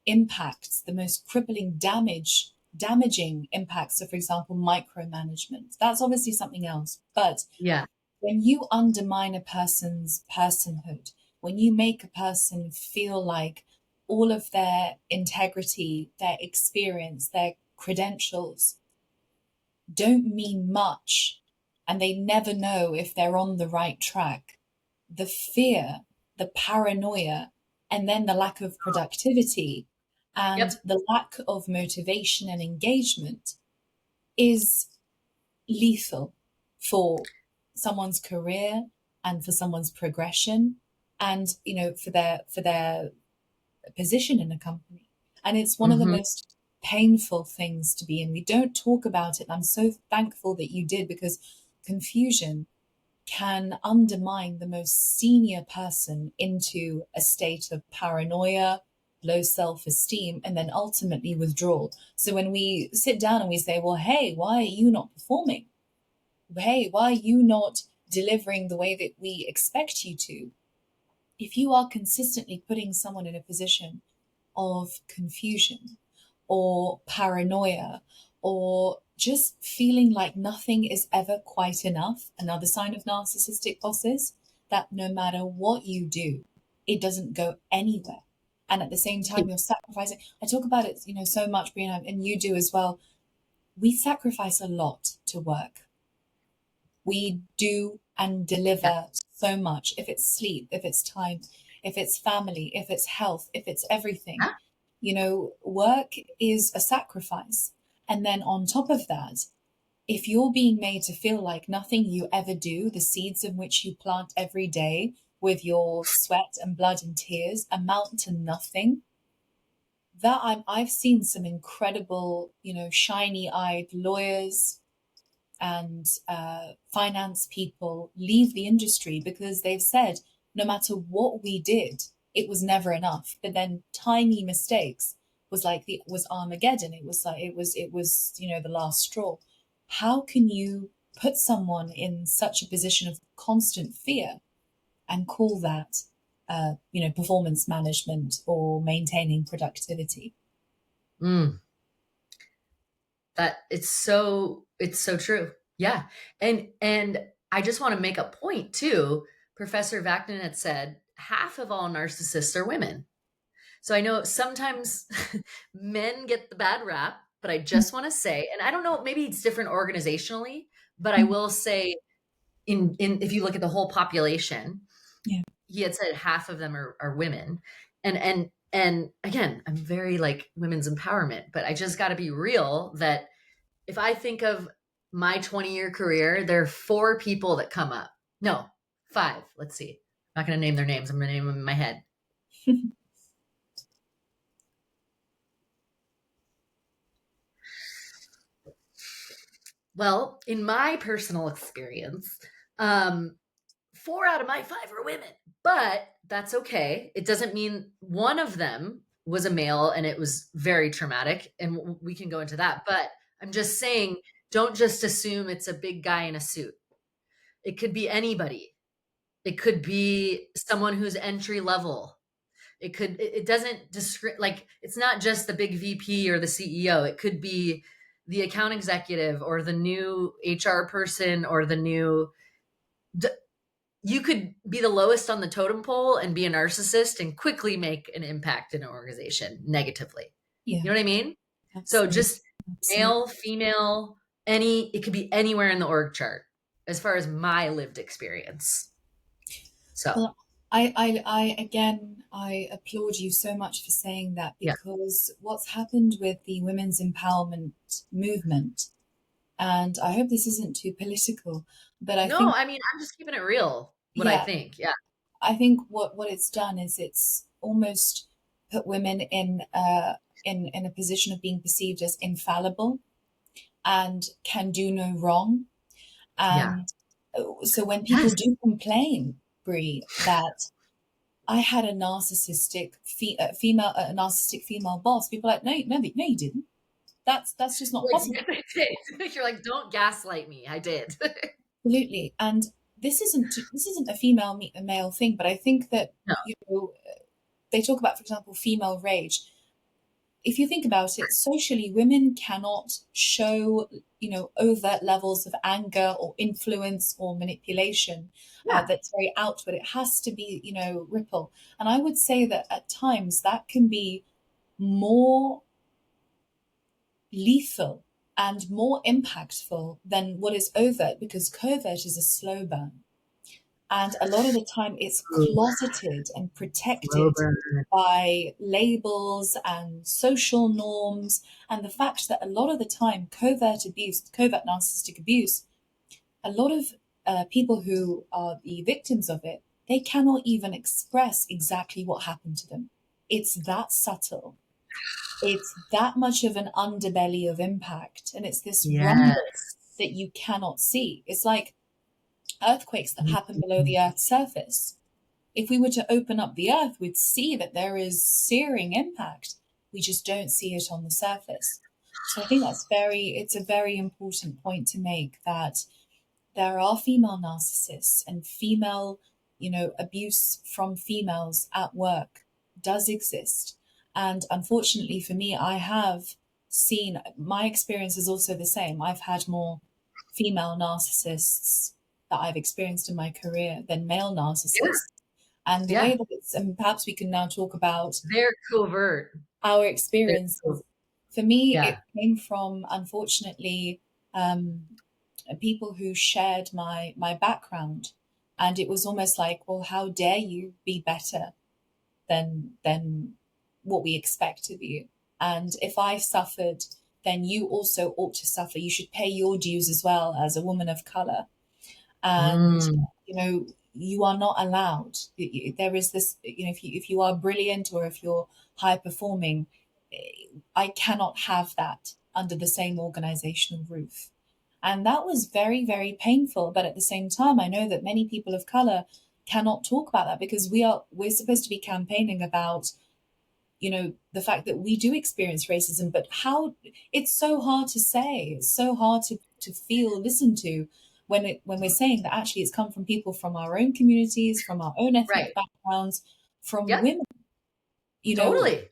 Speaker 2: impacts, the most crippling damaging impacts of, for example, micromanagement. That's obviously something else. But
Speaker 1: Yeah.
Speaker 2: when you undermine a person's personhood, when you make a person feel like all of their integrity, their experience, their credentials don't mean much, and they never know if they're on the right track, the fear, the paranoia, and then the lack of productivity and
Speaker 1: Yep.
Speaker 2: the lack of motivation and engagement is lethal for someone's career and for someone's progression and for their position in a company. And it's one of the
Speaker 1: Hmm.
Speaker 2: most painful things to be in. We don't talk about it. And I'm so thankful that you did because confusion can undermine the most senior person into a state of paranoia, low self esteem, and then ultimately withdrawal. So when we sit down and we say, well, hey, why are you not performing? Hey, why are you not delivering the way that we expect you to? If you are consistently putting someone in a position of confusion or paranoia or just feeling like nothing is ever quite enough, another sign of narcissistic bosses, that no matter what you do, it doesn't go anywhere. And at the same time, you're sacrificing. I talk about it, so much, Breanne, and you do as well. We sacrifice a lot to work. We do and
Speaker 1: Yeah.
Speaker 2: deliver so much. If it's sleep, if it's time, if it's family, if it's health, if it's everything.
Speaker 1: Yeah.
Speaker 2: Work is a sacrifice. And then on top of that, if you're being made to feel like nothing you ever do, the seeds in which you plant every day with your sweat and blood and tears amount to nothing, I've seen some incredible, shiny-eyed lawyers and finance people leave the industry because they've said no matter what we did, it was never enough. But then tiny mistakes was Armageddon. It was the last straw. How can you put someone in such a position of constant fear and call that performance management or maintaining productivity?
Speaker 1: Mm, that it's so true. Yeah. And I just want to make a point too. Professor Vaknin had said half of all narcissists are women. So I know sometimes men get the bad rap, but I just want to say, and I don't know, maybe it's different organizationally, but I will say in if you look at the whole population,
Speaker 2: Yeah.
Speaker 1: he had said half of them are women. And again, I'm very like women's empowerment, but I just got to be real that if I think of my 20-year career, there are 4 people that come up. No, 5. Let's see. I'm not going to name their names. I'm going to name them in my head. Well, in my personal experience, 4 out of my 5 are women, but that's okay. It doesn't mean one of them was a male and it was very traumatic, and we can go into that. But I'm just saying, don't just assume it's a big guy in a suit. It could be anybody. It could be someone who's entry level. It doesn't like, it's not just the big VP or the CEO. It could be the account executive or the new HR person or the new, you could be the lowest on the totem pole and be a narcissist and quickly make an impact in an organization negatively.
Speaker 2: Yeah,
Speaker 1: You know what I mean? So
Speaker 2: absolutely.
Speaker 1: just
Speaker 2: Absolutely.
Speaker 1: male, female, it could be anywhere in the org chart as far as my lived experience. So,
Speaker 2: Well, I applaud you so much for saying that,
Speaker 1: yeah.
Speaker 2: because what's happened with the women's empowerment movement, and I hope this isn't too political, but I
Speaker 1: No,
Speaker 2: think,
Speaker 1: I mean, I'm just keeping it real, what I
Speaker 2: yeah,
Speaker 1: think. Yeah.
Speaker 2: I think what it's done is it's almost put women in a position of being perceived as infallible and can do no wrong.
Speaker 1: Yeah.
Speaker 2: And so when people
Speaker 1: Yes.
Speaker 2: do complain, Brie, that I had a a narcissistic female boss, people are like, no, no, no, you didn't. That's just not
Speaker 1: Like,
Speaker 2: possible.
Speaker 1: yes, I did. You're like, don't gaslight me. I did.
Speaker 2: Absolutely. And this isn't a a male thing, but I think that
Speaker 1: No.
Speaker 2: they talk about, for example, female rage. If you think about it, socially, women cannot show, overt levels of anger or influence or manipulation
Speaker 1: Yeah.
Speaker 2: that's very outward. It has to be, ripple. And I would say that at times that can be more lethal and more impactful than what is overt, because covert is a slow burn. And a lot of the time it's
Speaker 1: Ooh,
Speaker 2: closeted and
Speaker 1: slow
Speaker 2: protected
Speaker 1: burn.
Speaker 2: by labels and social norms. And the fact that a lot of the time, covert narcissistic abuse, a lot of people who are the victims of it, they cannot even express exactly what happened to them. It's that subtle. It's that much of an underbelly of impact. And it's this rumble
Speaker 1: Yes.
Speaker 2: that you cannot see. It's like earthquakes that happen below the Earth's surface. If we were to open up the Earth, we'd see that there is searing impact. We just don't see it on the surface. So I think it's a very important point to make, that there are female narcissists, and female, abuse from females at work does exist. And unfortunately for me, I have seen, my experience is also the same. I've had more female narcissists that I've experienced in my career than male
Speaker 1: Yeah.
Speaker 2: narcissists. And the way
Speaker 1: Yeah.
Speaker 2: that and perhaps we can now talk about
Speaker 1: They're covert.
Speaker 2: our
Speaker 1: They're
Speaker 2: experiences.
Speaker 1: covert.
Speaker 2: For me,
Speaker 1: Yeah.
Speaker 2: it came from, unfortunately, um, people who shared my background, and it was almost like, well, how dare you be better than what we expect of you. And if I suffered, then you also ought to suffer. You should pay your dues as well as a woman of color. And
Speaker 1: Mm,
Speaker 2: you are not allowed. There is this, if you are brilliant or if you're high performing, I cannot have that under the same organizational roof. And that was very, very painful. But at the same time, I know that many people of color cannot talk about that because we're supposed to be campaigning about, the fact that we do experience racism, but how it's so hard to say, it's so hard to feel, listen to when we're saying that actually it's come from people from our own communities, from our own ethnic
Speaker 1: right.
Speaker 2: backgrounds, from
Speaker 1: Yep.
Speaker 2: women. You know,
Speaker 1: Totally.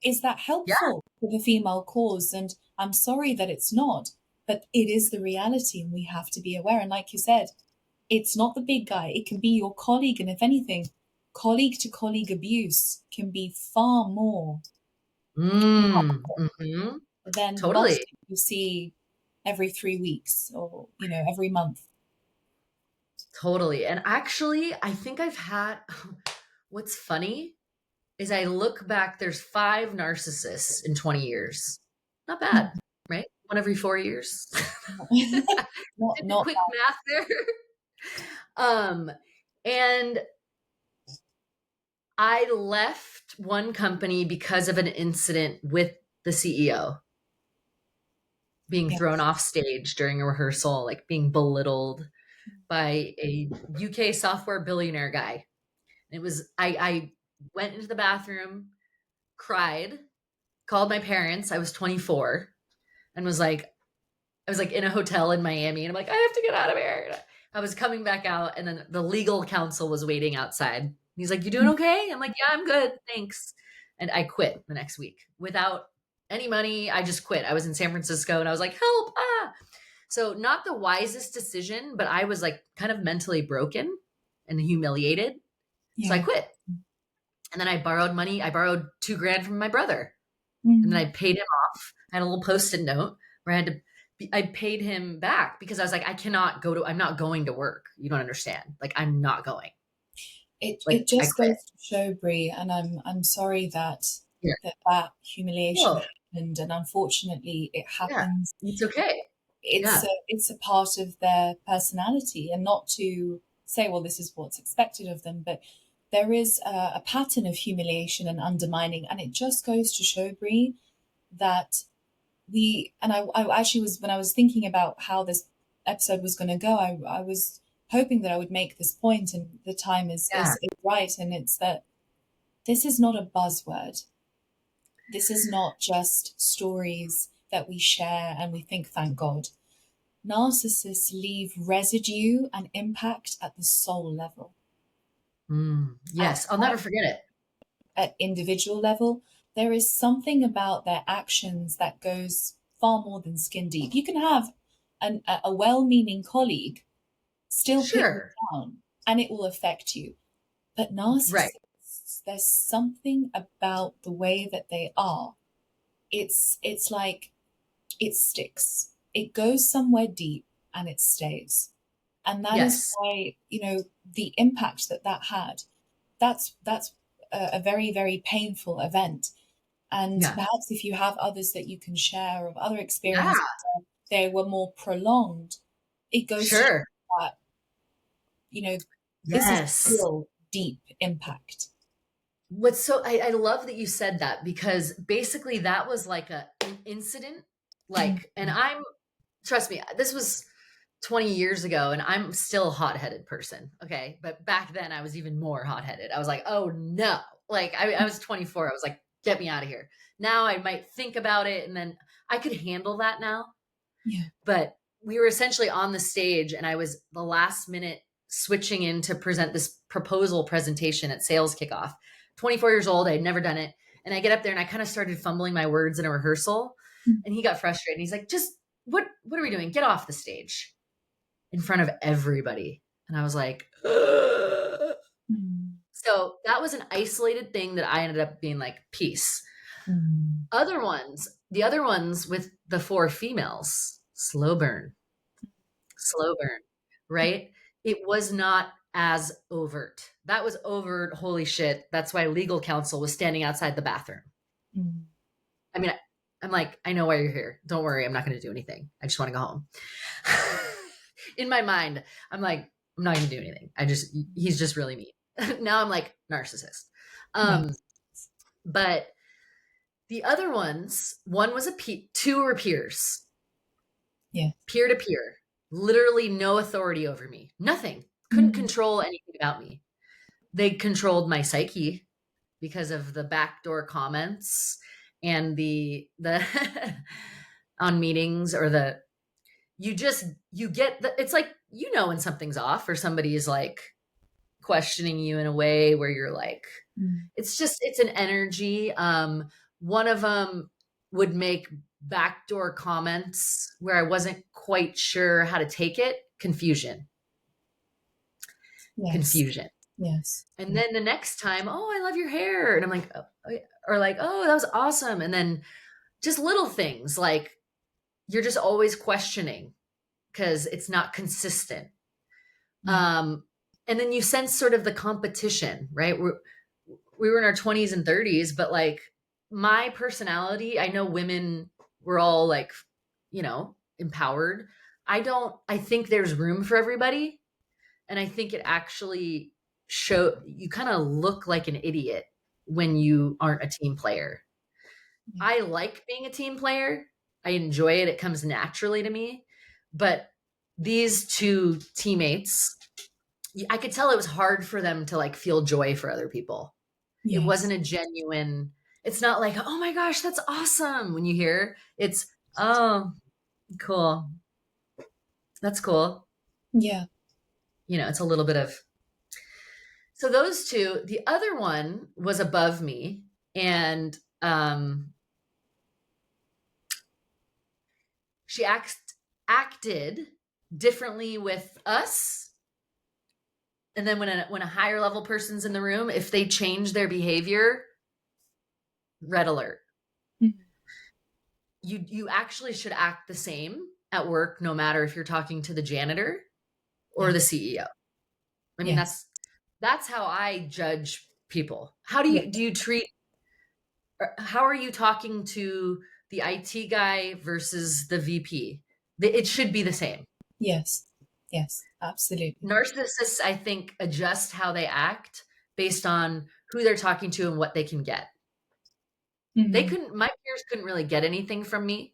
Speaker 2: is that
Speaker 1: Yeah.
Speaker 2: helpful for the female cause? And I'm sorry that it's not, but it is the reality and we have to be aware. And like you said, it's not the big guy, it can be your colleague. And if anything, colleague to colleague abuse can be far more
Speaker 1: Hmm.
Speaker 2: than
Speaker 1: Totally.
Speaker 2: busting you see every 3 weeks or, every month.
Speaker 1: Totally. And actually, I think I've had what's funny is I look back, there's 5 narcissists in 20 years. Not bad, right? One every 4 years.
Speaker 2: not,
Speaker 1: Did the
Speaker 2: not
Speaker 1: quick math there. Um, and I left one company because of an incident with the CEO being
Speaker 2: Yeah.
Speaker 1: thrown off stage during a rehearsal, like being belittled by a UK software billionaire guy. It was I went into the bathroom, cried, called my parents. I was 24 and I was like in a hotel in Miami and I'm like, I have to get out of here. I was coming back out and then the legal counsel was waiting outside. He's like, you doing okay? I'm like, yeah, I'm good. Thanks. And I quit the next week without any money. I just quit. I was in San Francisco and I was like, help. Ah. So not the wisest decision, but I was like kind of mentally broken and humiliated. So I
Speaker 2: Yeah.
Speaker 1: quit. And then I borrowed money. I borrowed 2 grand from my brother and then
Speaker 2: Mm.
Speaker 1: I paid him off. I had a little post-it note where I paid him back because I was like, I'm not going to work. You don't understand. Like, I'm not going.
Speaker 2: It
Speaker 1: Like, I
Speaker 2: just
Speaker 1: quit.
Speaker 2: goes to show, Brie, and I'm sorry
Speaker 1: Yeah.
Speaker 2: that humiliation
Speaker 1: Whoa.
Speaker 2: happened, and unfortunately it
Speaker 1: Yeah.
Speaker 2: happens.
Speaker 1: It's okay.
Speaker 2: It's
Speaker 1: Yeah.
Speaker 2: a part of their personality, and not to say, well, this is what's expected of them, but there is a pattern of humiliation and undermining, and it just goes to show, Brie, that I actually was, when I was thinking about how this episode was going to go, I was hoping that I would make this point, and the time
Speaker 1: Yeah.
Speaker 2: is right, and it's that this is not a buzzword. This is not just stories that we share and we think, thank God. Narcissists leave residue and impact at the soul level, at,
Speaker 1: Yes. I'll never forget it.
Speaker 2: at individual level. There is something about their actions that goes far more than skin deep. You can have a well-meaning colleague still put you
Speaker 1: Sure.
Speaker 2: down and it will affect you. But
Speaker 1: Right.
Speaker 2: narcissists, there's something about the way that they are. It's like it sticks. It goes somewhere deep and it stays. And that is
Speaker 1: Yes.
Speaker 2: why, the impact that had, that's a very, very painful event. And
Speaker 1: Yeah.
Speaker 2: perhaps if you have others that you can share of other
Speaker 1: Yeah.
Speaker 2: experiences where they were more prolonged, it goes to show
Speaker 1: Sure.
Speaker 2: that, you know, this is
Speaker 1: Yes.
Speaker 2: real deep impact.
Speaker 1: I love that you said that because basically that was like an incident. Like, and trust me, this was 20 years ago and I'm still a hot-headed person. Okay. But back then I was even more hot-headed. I was like, oh no. Like I was 24. I was like, get me out of here. Now I might think about it and then I could handle that now.
Speaker 2: Yeah.
Speaker 1: But we were essentially on the stage and I was the last minute switching in to present this proposal presentation at sales kickoff. 24 years old. I had never done it. And I get up there and I kind of started fumbling my words in a rehearsal. And he got frustrated. He's like, just what are we doing? Get off the stage in front of everybody. And I was like, ugh.
Speaker 2: Mm.
Speaker 1: So that was an isolated thing that I ended up being like, peace.
Speaker 2: Mm.
Speaker 1: The other ones with the 4 females, slow burn, right? It was not as overt. That was overt. Holy shit. That's why legal counsel was standing outside the bathroom.
Speaker 2: Mm.
Speaker 1: I mean, I'm like, I know why you're here. Don't worry. I'm not going to do anything. I just want to go home. In my mind, I'm like, I'm not going to do anything. He's just really mean. Now I'm like, narcissist.
Speaker 2: Yes.
Speaker 1: But the other ones, one was two were peers.
Speaker 2: Yeah.
Speaker 1: Peer to peer. Literally no authority over me. Nothing. Couldn't control anything about me. They controlled my psyche because of the backdoor comments and the on meetings, or you get it's like, when something's off or somebody is like questioning you in a way where you're like, it's an energy. One of them would make backdoor comments where I wasn't quite sure how to take it. Confusion.
Speaker 2: Yes.
Speaker 1: Confusion.
Speaker 2: Yes.
Speaker 1: And then the next time, oh, I love your hair. And I'm like, or like, oh, that was awesome. And then just little things like you're just always questioning because it's not consistent. And then you sense sort of the competition, right? We were in our 20s and 30s, but like my personality, I know women were all like, empowered. I think there's room for everybody. And I think it actually you kind of look like an idiot when you aren't a team player. I like being a team player. I enjoy it. It comes naturally to me. But these two teammates, I could tell it was hard for them to like feel joy for other people. It
Speaker 2: Yes.
Speaker 1: wasn't a genuine, it's not like, oh my gosh, that's awesome. When you hear it's, oh, cool. That's cool.
Speaker 2: Yeah.
Speaker 1: It's a little bit of, so those two, the other one was above me, and she acted differently with us. And then when a higher level person's in the room, if they change their behavior, red alert. You actually should act the same at work, no matter if you're talking to the janitor or the CEO. I mean,
Speaker 2: Yes.
Speaker 1: that's how I judge people. How do
Speaker 2: Yeah.
Speaker 1: you treat, how are you talking to the IT guy versus the VP? It should be the same.
Speaker 2: Yes. Yes. Absolutely.
Speaker 1: Narcissists, I think, adjust how they act based on who they're talking to and what they can get. My peers couldn't really get anything from me.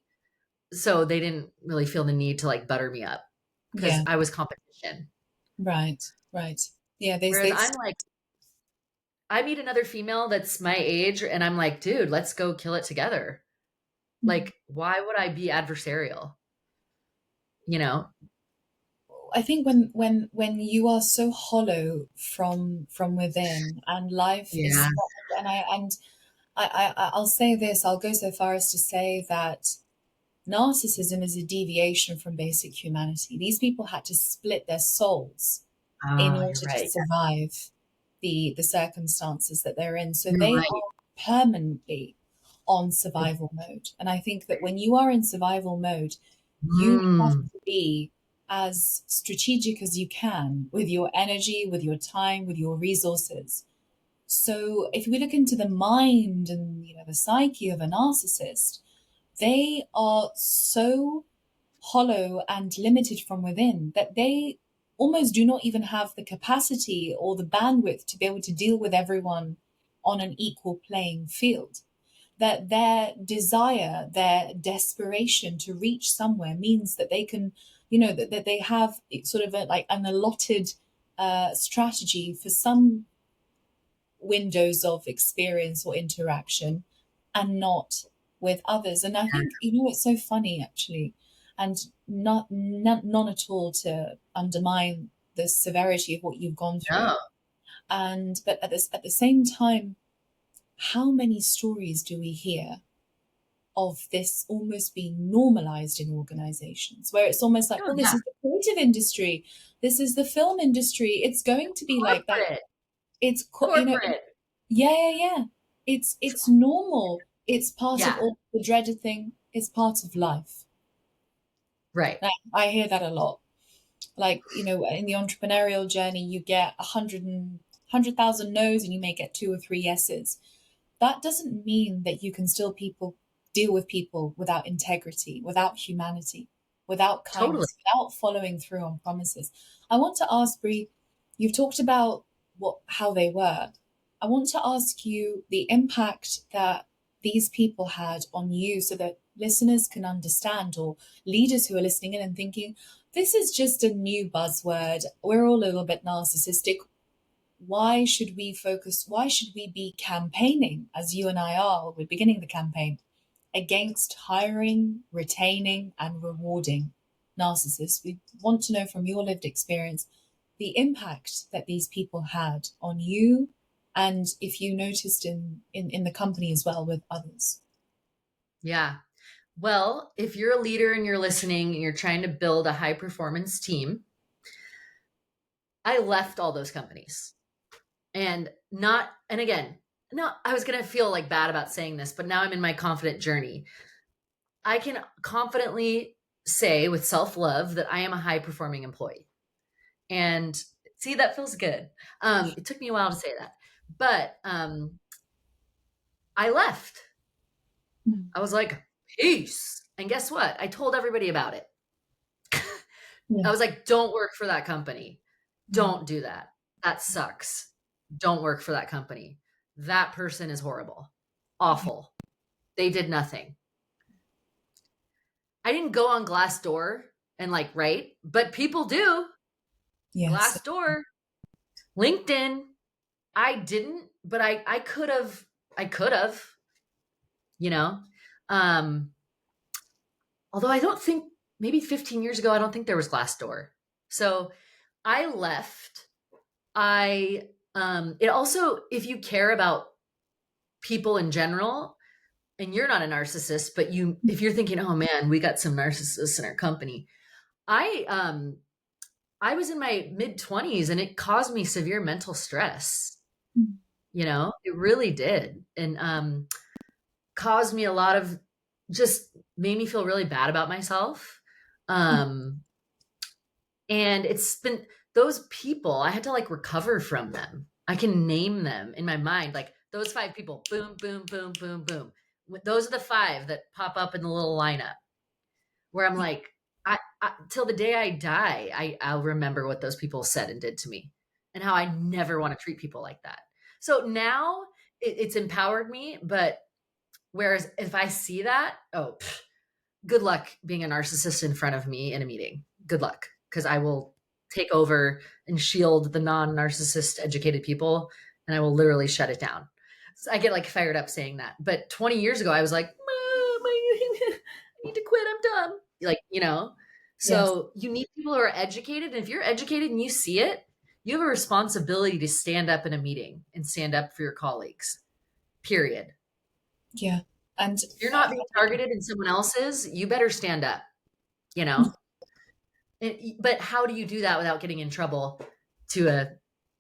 Speaker 1: So they didn't really feel the need to like butter me up because
Speaker 2: Yeah.
Speaker 1: I was competition.
Speaker 2: Right. Right. Yeah.
Speaker 1: Whereas I'm like, I meet another female that's my age and I'm like, dude, let's go kill it together. Like, why would I be adversarial?
Speaker 2: I think when you are so hollow from within, and life is,
Speaker 1: Yeah.
Speaker 2: I'll say this, I'll go so far as to say that narcissism is a deviation from basic humanity. These people had to split their souls in
Speaker 1: Oh,
Speaker 2: order
Speaker 1: you're
Speaker 2: to
Speaker 1: right.
Speaker 2: survive the circumstances that they're in. So
Speaker 1: You're
Speaker 2: they
Speaker 1: right.
Speaker 2: are permanently on survival mode. And I think that when you are in survival mode, you have
Speaker 1: Mm.
Speaker 2: to be as strategic as you can with your energy, with your time, with your resources. So if we look into the mind and the psyche of a narcissist, they are so hollow and limited from within that they almost do not even have the capacity or the bandwidth to be able to deal with everyone on an equal playing field. That their desire, their desperation to reach somewhere means that they can, that they have sort of like an allotted strategy for some windows of experience or interaction and not with others. And I think, it's so funny actually, and not none at all to undermine the severity of what you've gone through.
Speaker 1: No.
Speaker 2: But at the same time, how many stories do we hear of this almost being normalized in organizations, where it's almost like,
Speaker 1: Oh,
Speaker 2: well, this
Speaker 1: yeah.
Speaker 2: is the creative industry, this is the film industry, it's going to be like that.
Speaker 1: Corporate.
Speaker 2: It's
Speaker 1: Corporate.
Speaker 2: yeah. It's normal. It's part of
Speaker 1: Yeah.
Speaker 2: all the dreaded thing. It's part of life.
Speaker 1: Right.
Speaker 2: I hear that a lot. Like, in the entrepreneurial journey, you get 100,000 no's and you may get two or three yeses. That doesn't mean that you can still deal with people without integrity, without humanity, without
Speaker 1: Totally.
Speaker 2: kindness, without following through on promises. I want to ask Brie, you've talked about how they were. I want to ask you the impact that these people had on you so that listeners can understand, or leaders who are listening in and thinking, this is just a new buzzword. We're all a little bit narcissistic. Why should we focus? Why should we be campaigning, as you and I are, we're beginning the campaign, against hiring, retaining, and rewarding narcissists? We want to know from your lived experience the impact that these people had on you, and if you noticed in the company as well with others.
Speaker 1: Yeah. Well, if you're a leader and you're listening and you're trying to build a high performance team, I left all those companies. And again, no, I was going to feel like bad about saying this, but now I'm in my confident journey. I can confidently say with self love that I am a high performing employee. And see, that feels good. It took me a while to say that, but I left. I was like, peace. And guess what? I told everybody about it. I
Speaker 2: Yeah.
Speaker 1: was like, don't work for that company. Don't do that. That sucks. Don't work for that company. That person is horrible. Awful. They did nothing. I didn't go on Glassdoor and write, but people do.
Speaker 2: Yes.
Speaker 1: Glassdoor, LinkedIn. I didn't, but I could have. I could have, you know. Um, although I don't think, maybe 15 years ago, I don't think there was Glassdoor. So I left. It also, if you care about people in general, and you're not a narcissist, but if you're thinking, oh man, we got some narcissists in our company. I was in my mid-20s and it caused me severe mental stress. It really did. And caused me a lot of, just made me feel really bad about myself. Um and it's been, those people, I had to recover from them. I can name them in my mind, like those 5 people, boom, boom, boom, boom, boom. Those are the 5 that pop up in the little lineup where I'm like, till the day I die, I'll remember what those people said and did to me, and how I never want to treat people like that. So now it's empowered me, but whereas if I see that, oh, good luck being a narcissist in front of me in a meeting. Good luck, because I will take over and shield the non-narcissist educated people, and I will literally shut it down. So I get fired up saying that. But 20 years ago, I was like, Mom, I need to quit. I'm dumb.
Speaker 2: Yes.
Speaker 1: So you need people who are educated. And if you're educated and you see it, you have a responsibility to stand up in a meeting and stand up for your colleagues, period.
Speaker 2: Yeah. And
Speaker 1: If you're not being targeted and someone else is, you better stand up, you know? But how do you do that without getting in trouble to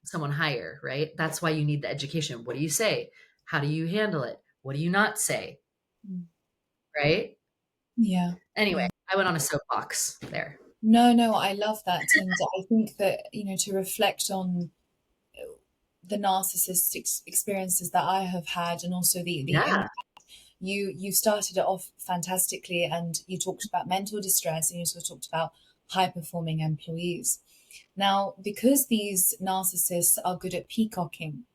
Speaker 1: someone higher, right? That's why you need the education. What do you say? How do you handle it? What do you not say? Right?
Speaker 2: yeah.
Speaker 1: Anyway, I went on a soapbox there.
Speaker 2: No, I love that. And I think that, to reflect on the narcissistic experiences that I have had, and also the
Speaker 1: Yeah.
Speaker 2: impact. You started it off fantastically, and you talked about mental distress, and you also talked about high performing employees. Now, because these narcissists are good at peacocking,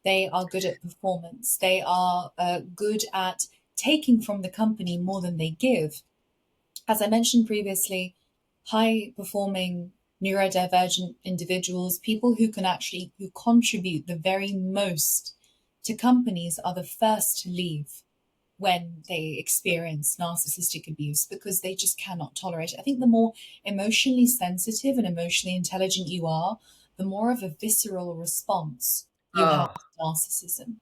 Speaker 2: they are good at performance, they are good at taking from the company more than they give. As I mentioned previously, high performing neurodivergent individuals, people who contribute the very most to companies, are the first to leave when they experience narcissistic abuse, because they just cannot tolerate it. I think the more emotionally sensitive and emotionally intelligent you are, the more of a visceral response you have
Speaker 1: Oh,
Speaker 2: to narcissism.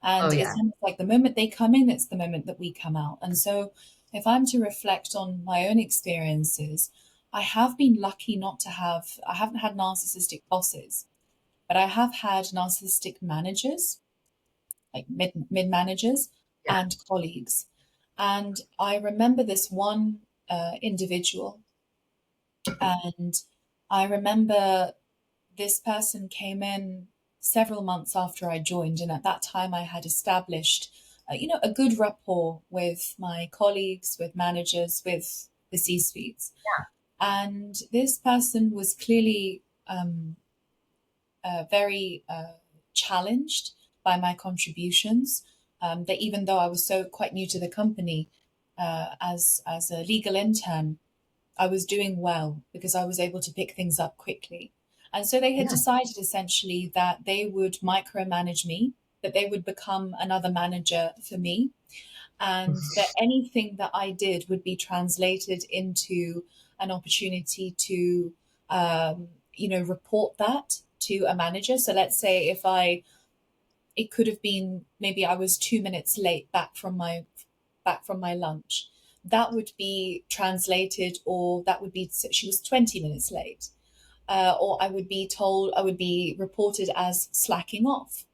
Speaker 1: oh
Speaker 2: And
Speaker 1: yeah.
Speaker 2: it's almost like the moment they come in, it's the moment that we come out. And so, if I'm to reflect on my own experiences, I have been lucky not to have, I haven't had narcissistic bosses, but I have had narcissistic managers, like mid managers,
Speaker 1: Yeah.
Speaker 2: and colleagues. And I remember this one individual, and I remember this person came in several months after I joined, and at that time I had established, a good rapport with my colleagues, with managers, with the C-suites. And this person was clearly very challenged by my contributions. That even though I was so quite new to the company, as a legal intern, I was doing well because I was able to pick things up quickly. And so they had
Speaker 1: Yeah.
Speaker 2: decided essentially that they would micromanage me, that they would become another manager for me, and that anything that I did would be translated into an opportunity to, report that to a manager. So let's say it could have been maybe I was 2 minutes late back from my lunch. That would be translated, or that would be she was 20 minutes late, or I would be reported as slacking off.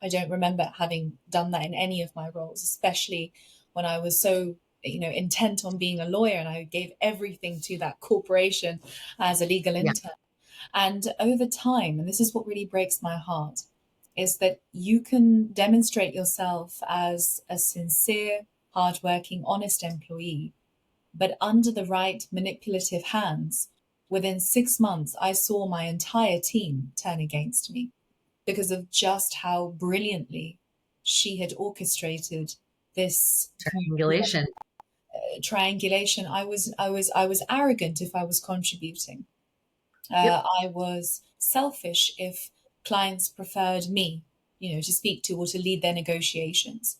Speaker 2: I don't remember having done that in any of my roles, especially when I was so intent on being a lawyer and I gave everything to that corporation as a legal
Speaker 1: Yeah.
Speaker 2: intern. And over time, and this is what really breaks my heart, is that you can demonstrate yourself as a sincere, hardworking, honest employee, but under the right manipulative hands, within 6 months, I saw my entire team turn against me because of just how brilliantly she had orchestrated this
Speaker 1: Triangulation.
Speaker 2: triangulation. I was arrogant if I was contributing.
Speaker 1: Yep.
Speaker 2: I was selfish if clients preferred me, to speak to or to lead their negotiations.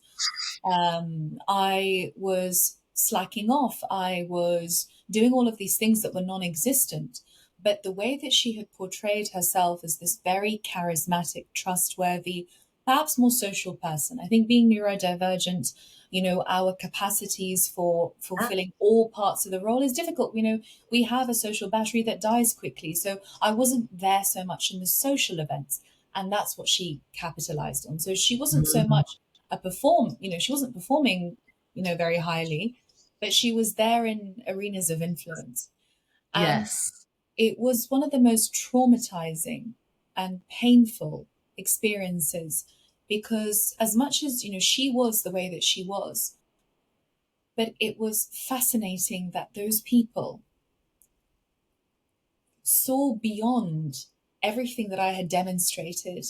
Speaker 2: I was slacking off. I was doing all of these things that were non existent. But the way that she had portrayed herself as this very charismatic, trustworthy, perhaps more social person, I think being neurodivergent, our capacities for
Speaker 1: Ah,
Speaker 2: fulfilling all parts of the role is difficult. We have a social battery that dies quickly. So I wasn't there so much in the social events. And that's what she capitalized on. So she wasn't so
Speaker 1: mhm.
Speaker 2: much she wasn't performing, very highly, but she was there in arenas of influence. And
Speaker 1: Yes.
Speaker 2: it was one of the most traumatizing and painful experiences because as much as, she was the way that she was, but it was fascinating that those people saw beyond everything that I had demonstrated.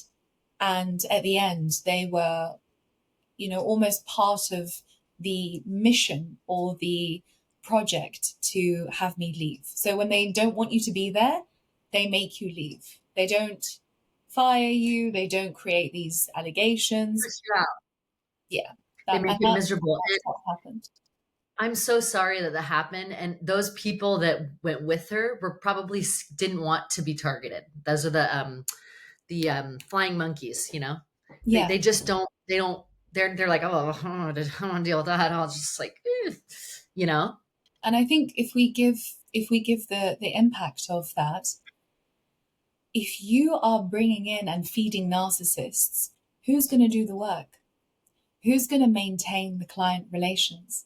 Speaker 2: And at the end, they were almost part of the mission or the project to have me leave. So when they don't want you to be there, they make you leave. They don't fire you. They don't create these allegations.
Speaker 1: Push you out.
Speaker 2: Yeah,
Speaker 1: They
Speaker 2: that
Speaker 1: make
Speaker 2: and
Speaker 1: it miserable.
Speaker 2: that's what happened.
Speaker 1: I'm so sorry that that happened. And those people that went with her were probably didn't want to be targeted. Those are the flying monkeys.
Speaker 2: Yeah,
Speaker 1: They just don't. They don't. They're like, oh, I don't want to deal with that. I'll just like, you know.
Speaker 2: and I think if we give the impact of that, if you are bringing in and feeding narcissists, who's going to do the work? Who's going to maintain the client relations?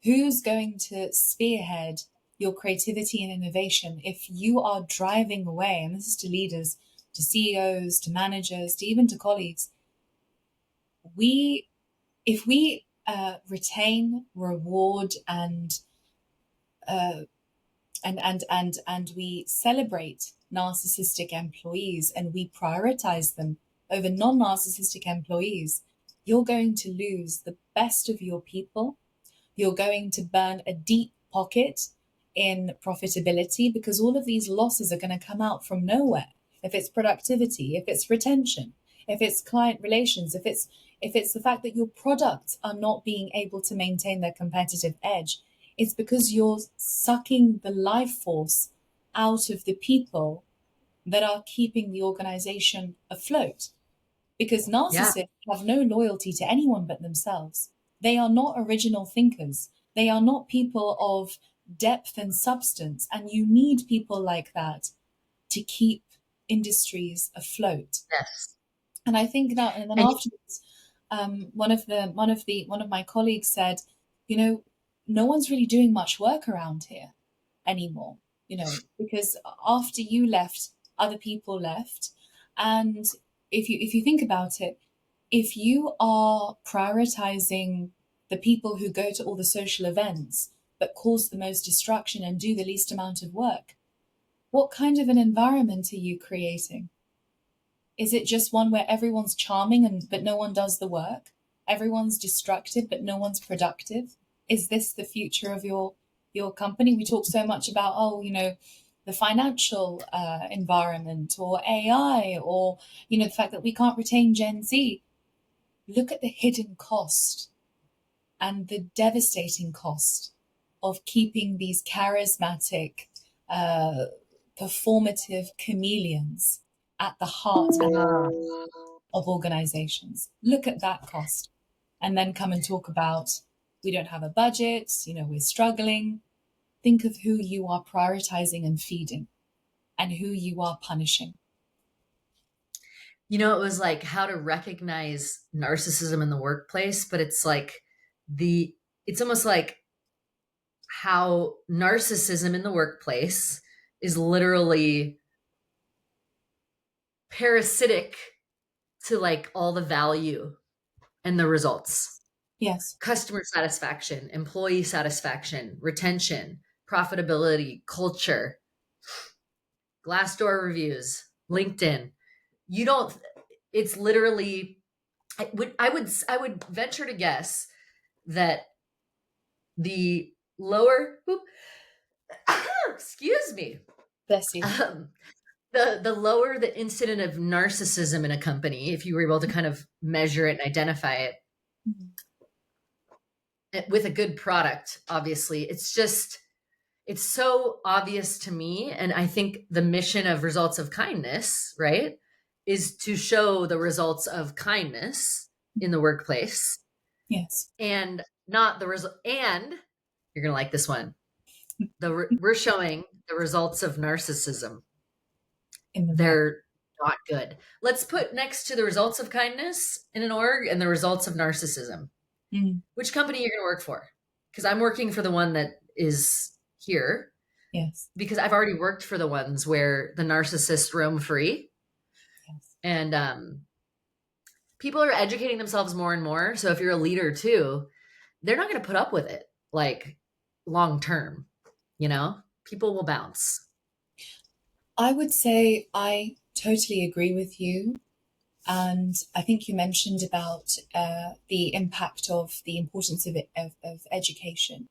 Speaker 2: Who's going to spearhead your creativity and innovation if you are driving away? And this is to leaders, to CEOs, to managers, to even to colleagues. We, if we retain, reward, uh, and we celebrate narcissistic employees and we prioritize them over non-narcissistic employees, you're going to lose the best of your people. You're going to burn a deep pocket in profitability because all of these losses are going to come out from nowhere. If it's productivity, if it's retention, if it's client relations, if it's the fact that your products are not being able to maintain their competitive edge, it's because you're sucking the life force out of the people that are keeping the organization afloat, because
Speaker 1: Yeah.
Speaker 2: narcissists have no loyalty to anyone but themselves. They are not original thinkers. They are not people of depth and substance. And you need people like that to keep industries afloat.
Speaker 1: Yes.
Speaker 2: And I think that, and then
Speaker 1: And
Speaker 2: afterwards, one of my colleagues said, you know, no one's really doing much work around here anymore. because after you left, other people left. And if you think about it, if you are prioritizing the people who go to all the social events but cause the most distraction and do the least amount of work, what kind of an environment are you creating? Is it just one where everyone's charming but no one does the work? Everyone's destructive but no one's productive? Is this the future of your company? We talk so much about the financial environment or AI or the fact that we can't retain Gen Z. Look at the hidden cost and the devastating cost of keeping these charismatic, performative chameleons at the heart of organizations. Look at that cost. And then come and talk about we don't have a budget, we're struggling. Think of who you are prioritizing and feeding and who you are punishing.
Speaker 1: It was like how to recognize narcissism in the workplace, but it's almost like how narcissism in the workplace is literally parasitic to like all the value and the results.
Speaker 2: Yes.
Speaker 1: Customer satisfaction, employee satisfaction, retention, profitability, culture, Glassdoor reviews, LinkedIn. It's literally, I would venture to guess that the lower, excuse me,
Speaker 2: Bless you.
Speaker 1: The lower the incident of narcissism in a company, if you were able to kind of measure it and identify it,
Speaker 2: Mhm.
Speaker 1: with a good product, obviously, it's so obvious to me. And I think the mission of results of kindness, right, is to show the results of kindness in the workplace
Speaker 2: Yes.
Speaker 1: and not the result. And you're going to like this one. We're showing the results of narcissism.
Speaker 2: In the work.
Speaker 1: They're not good. Let's put next to the results of kindness in an org and the results of narcissism.
Speaker 2: Mm.
Speaker 1: Which company you're going to work for? Because I'm working for the one that is here.
Speaker 2: Yes.
Speaker 1: Because I've already worked for the ones where the narcissists roam free.
Speaker 2: Yes.
Speaker 1: And people are educating themselves more and more. So if you're a leader too, they're not going to put up with it like long term. People will bounce.
Speaker 2: I would say I totally agree with you. And I think you mentioned about the impact of the importance of education.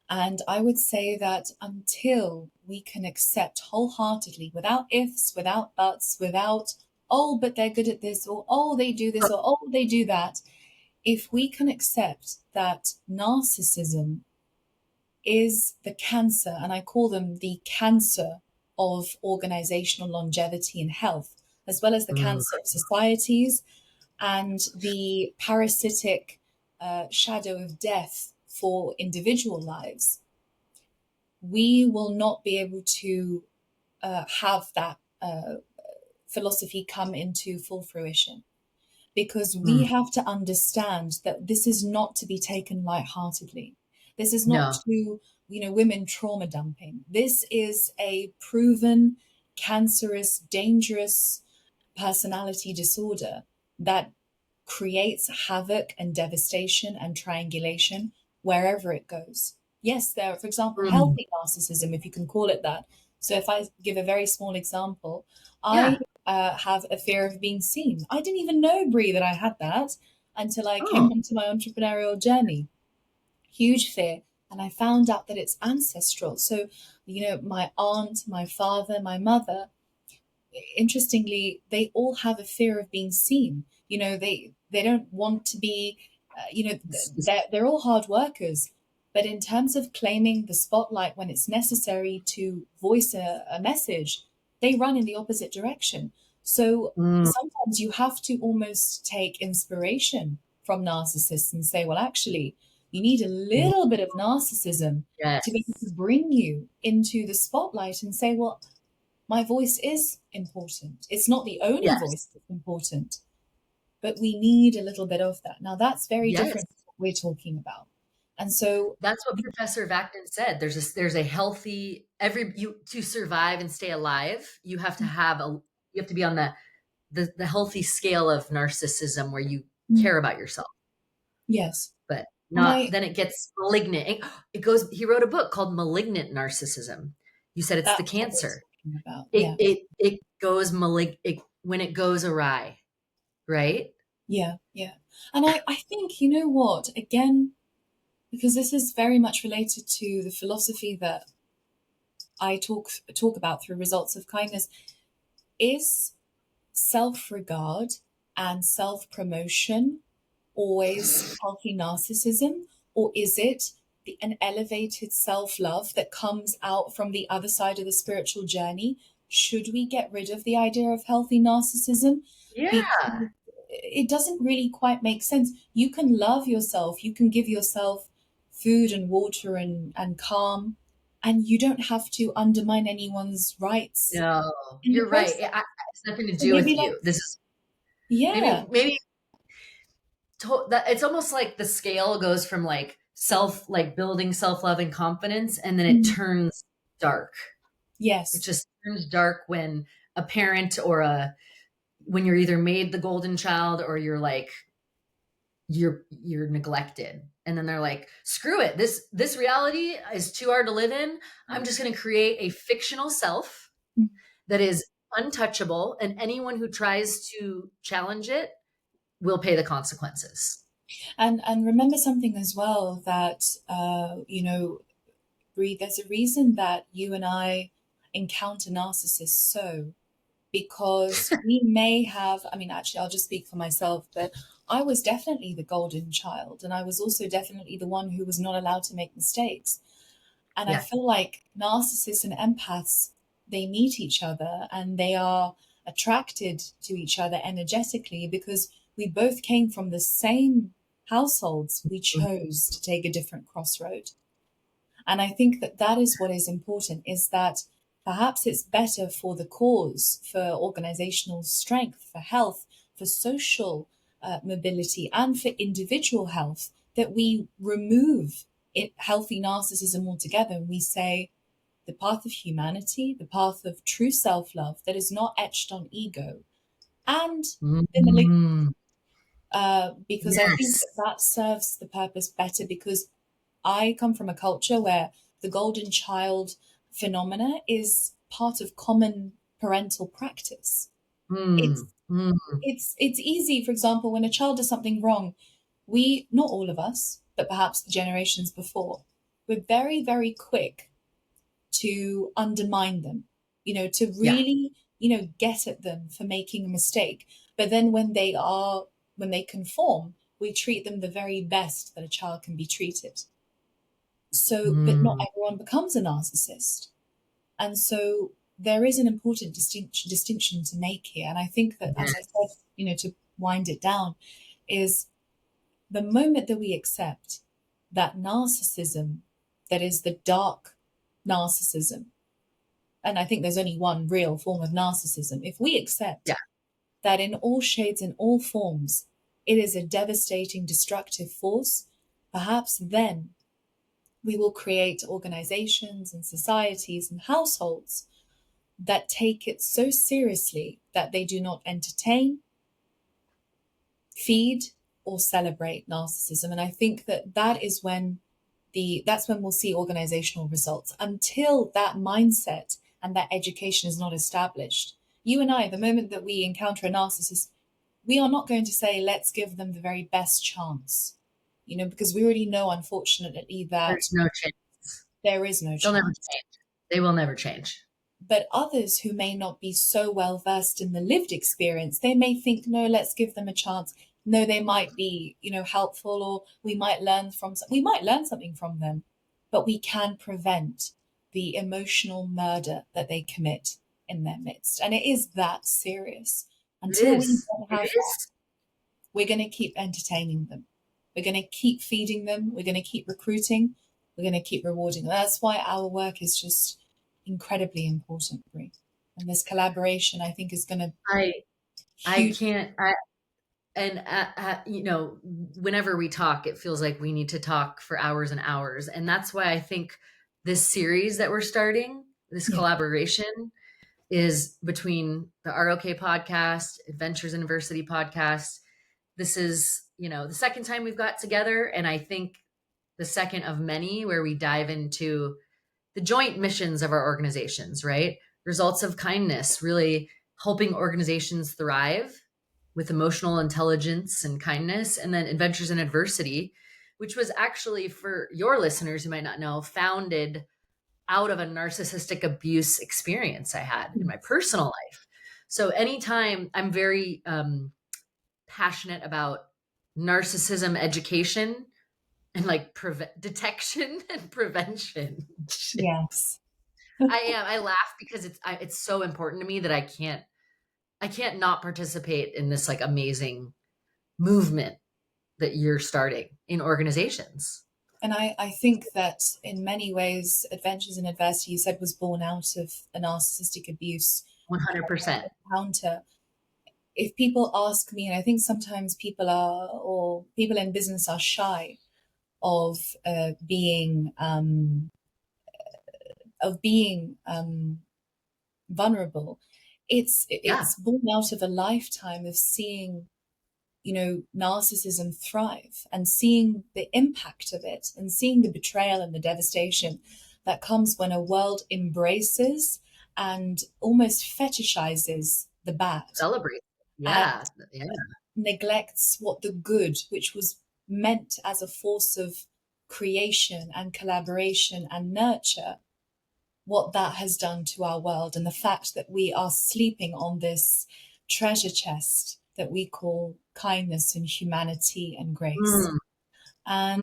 Speaker 2: And I would say that until we can accept wholeheartedly, without ifs, without buts, without, oh, but they're good at this, or oh, they do this, or oh, they do that, if we can accept that narcissism is the cancer, and I call them the cancer of organizational longevity and health, as well as the
Speaker 1: Mm.
Speaker 2: cancer of societies and the parasitic shadow of death for individual lives, we will not be able to have that philosophy come into full fruition. Because we
Speaker 1: Mm.
Speaker 2: have to understand that this is not to be taken lightheartedly. This is not
Speaker 1: No.
Speaker 2: to, women trauma dumping. This is a proven cancerous, dangerous personality disorder that creates havoc and devastation and triangulation wherever it goes. Yes, there are, for example,
Speaker 1: Mm.
Speaker 2: healthy narcissism, if you can call it that. So if I give a very small example, I
Speaker 1: Yeah.
Speaker 2: have a fear of being seen. I didn't even know, Brie, that I had that until I came
Speaker 1: Oh.
Speaker 2: onto my entrepreneurial journey. Huge fear. And I found out that it's ancestral. So, my aunt, my father, my mother, interestingly, they all have a fear of being seen. They don't want to be, they're all hard workers. But in terms of claiming the spotlight when it's necessary to voice a message, they run in the opposite direction. So
Speaker 1: Mm.
Speaker 2: sometimes you have to almost take inspiration from narcissists and say, well, actually, you need a little bit of narcissism to be able to
Speaker 1: Yes.
Speaker 2: bring you into the spotlight and say, well, my voice is important. It's not the only voice
Speaker 1: Yes.
Speaker 2: that's important, but we need a little bit of that. Now, that's very
Speaker 1: Yes.
Speaker 2: different from what we're talking about. And so,
Speaker 1: That's what Professor Vacton said. There's a healthy to survive and stay alive, you have to have you have to be on the healthy scale of narcissism where you
Speaker 2: Mm.
Speaker 1: care about yourself,
Speaker 2: Yes.
Speaker 1: but
Speaker 2: And
Speaker 1: not, then it gets malignant. It goes, he wrote a book called Malignant Narcissism. You said it's the
Speaker 2: that's what we're
Speaker 1: cancer.
Speaker 2: talking about.
Speaker 1: It
Speaker 2: Yeah.
Speaker 1: it it goes when it goes awry, right?
Speaker 2: Yeah. Yeah. And I think, you know what, again, because this is very much related to the philosophy that I talk about through results of kindness, is self-regard and self-promotion always healthy narcissism, or is it an elevated self-love that comes out from the other side of the spiritual journey? Should we get rid of the idea of healthy narcissism? Because
Speaker 1: Yeah.
Speaker 2: it doesn't really quite make sense. You can love yourself, you can give yourself food and water and calm, and you don't have to undermine anyone's rights
Speaker 1: No,
Speaker 2: in the
Speaker 1: you're right.
Speaker 2: process.
Speaker 1: It's nothing to
Speaker 2: So
Speaker 1: do
Speaker 2: maybe
Speaker 1: with you.
Speaker 2: let's,
Speaker 1: This is
Speaker 2: yeah.
Speaker 1: maybe that it's almost like the scale goes from like like building self-love and confidence, and then it
Speaker 2: Mm.
Speaker 1: turns dark. It
Speaker 2: Yes.
Speaker 1: just turns dark when a parent or when you're either made the golden child or you're like you're neglected, and then they're like, screw it, this reality is too hard to live in. I'm just going to create a fictional self that is untouchable, and anyone who tries to challenge it will pay the consequences.
Speaker 2: And remember something as well, that Bree, there's a reason that you and I encounter narcissists so, because we may have, I mean, actually, I'll just speak for myself, but I was definitely the golden child, and I was also definitely the one who was not allowed to make mistakes. And I
Speaker 1: Yeah.
Speaker 2: feel like narcissists and empaths, they meet each other and they are attracted to each other energetically because we both came from the same households. We chose to take a different crossroad. And I think that that is what is important, is that perhaps it's better for the cause, for organizational strength, for health, for social mobility, and for individual health, that we remove healthy narcissism altogether, and we say the path of humanity, the path of true self-love that is not etched on ego, and the
Speaker 1: Mm,
Speaker 2: because I think
Speaker 1: yes.
Speaker 2: that that serves the purpose better, because I come from a culture where the golden child phenomena is part of common parental practice. It's
Speaker 1: Mm, mm,
Speaker 2: it's easy, for example, when a child does something wrong, we, not all of us, but perhaps the generations before, we're very, very quick to undermine them, to
Speaker 1: yeah.
Speaker 2: really, get at them for making a mistake. But then when they conform, we treat them the very best that a child can be treated. So, but not
Speaker 1: Mm,
Speaker 2: everyone becomes a narcissist. And so there is an important distinction to make here. And I think that, as I said,
Speaker 1: yes.
Speaker 2: to wind it down, is the moment that we accept that narcissism, that is the dark narcissism, and I think there's only one real form of narcissism, if we accept
Speaker 1: Yeah.
Speaker 2: that in all shades and all forms, it is a devastating, destructive force, perhaps then we will create organizations and societies and households that take it so seriously that they do not entertain, feed, or celebrate narcissism. And I think that that's when we'll see organizational results. Until that mindset and that education is not established, you and I, the moment that we encounter a narcissist, we are not going to say, let's give them the very best chance, because we already know, unfortunately, that
Speaker 1: There's no chance.
Speaker 2: there is no
Speaker 1: They'll never
Speaker 2: chance.
Speaker 1: change. They will never change.
Speaker 2: But others who may not be so well versed in the lived experience, they may think, no, let's give them a chance. No, they might be, helpful, or we might learn something from them, but we can prevent the emotional murder that they commit in their midst. And it is that serious.
Speaker 1: It
Speaker 2: Until we
Speaker 1: is.
Speaker 2: don't
Speaker 1: It
Speaker 2: have that,
Speaker 1: is.
Speaker 2: we're going to keep entertaining them. We're going to keep feeding them. We're going to keep recruiting. We're going to keep rewarding them. That's why our work is just incredibly important, Brie. And this collaboration, I think, is going to
Speaker 1: I I
Speaker 2: huge.
Speaker 1: can't. And whenever we talk, it feels like we need to talk for hours and hours, and that's why I think this series that we're starting This
Speaker 2: Yeah.
Speaker 1: collaboration is between the ROK podcast, Adventures in Adversity podcast. This is, the second time we've got together, and I think the second of many where we dive into the joint missions of our organizations, right? Results of kindness, really helping organizations thrive with emotional intelligence and kindness. And then Adventures in Adversity, which was actually, for your listeners who might not know, founded out of a narcissistic abuse experience I had in my personal life. So anytime, I'm very passionate about narcissism education and like detection and prevention.
Speaker 2: Yes.
Speaker 1: I am. I laugh because it's so important to me that I can't not participate in this like amazing movement that you're starting in organizations.
Speaker 2: And I think that in many ways, Adventures in Adversity, you said, was born out of a narcissistic abuse
Speaker 1: 100%.
Speaker 2: encounter. If people ask me, and I think sometimes or people in business are shy of being vulnerable.
Speaker 1: Yeah,
Speaker 2: It's born out of a lifetime of seeing, narcissism thrive and seeing the impact of it and seeing the betrayal and the devastation that comes when a world embraces and almost fetishizes the bad
Speaker 1: celebrate.
Speaker 2: and
Speaker 1: Yeah, yeah.
Speaker 2: neglects what the good, which was meant as a force of creation and collaboration and nurture, what that has done to our world, and the fact that we are sleeping on this treasure chest that we call kindness and humanity and grace.
Speaker 1: Mm,
Speaker 2: And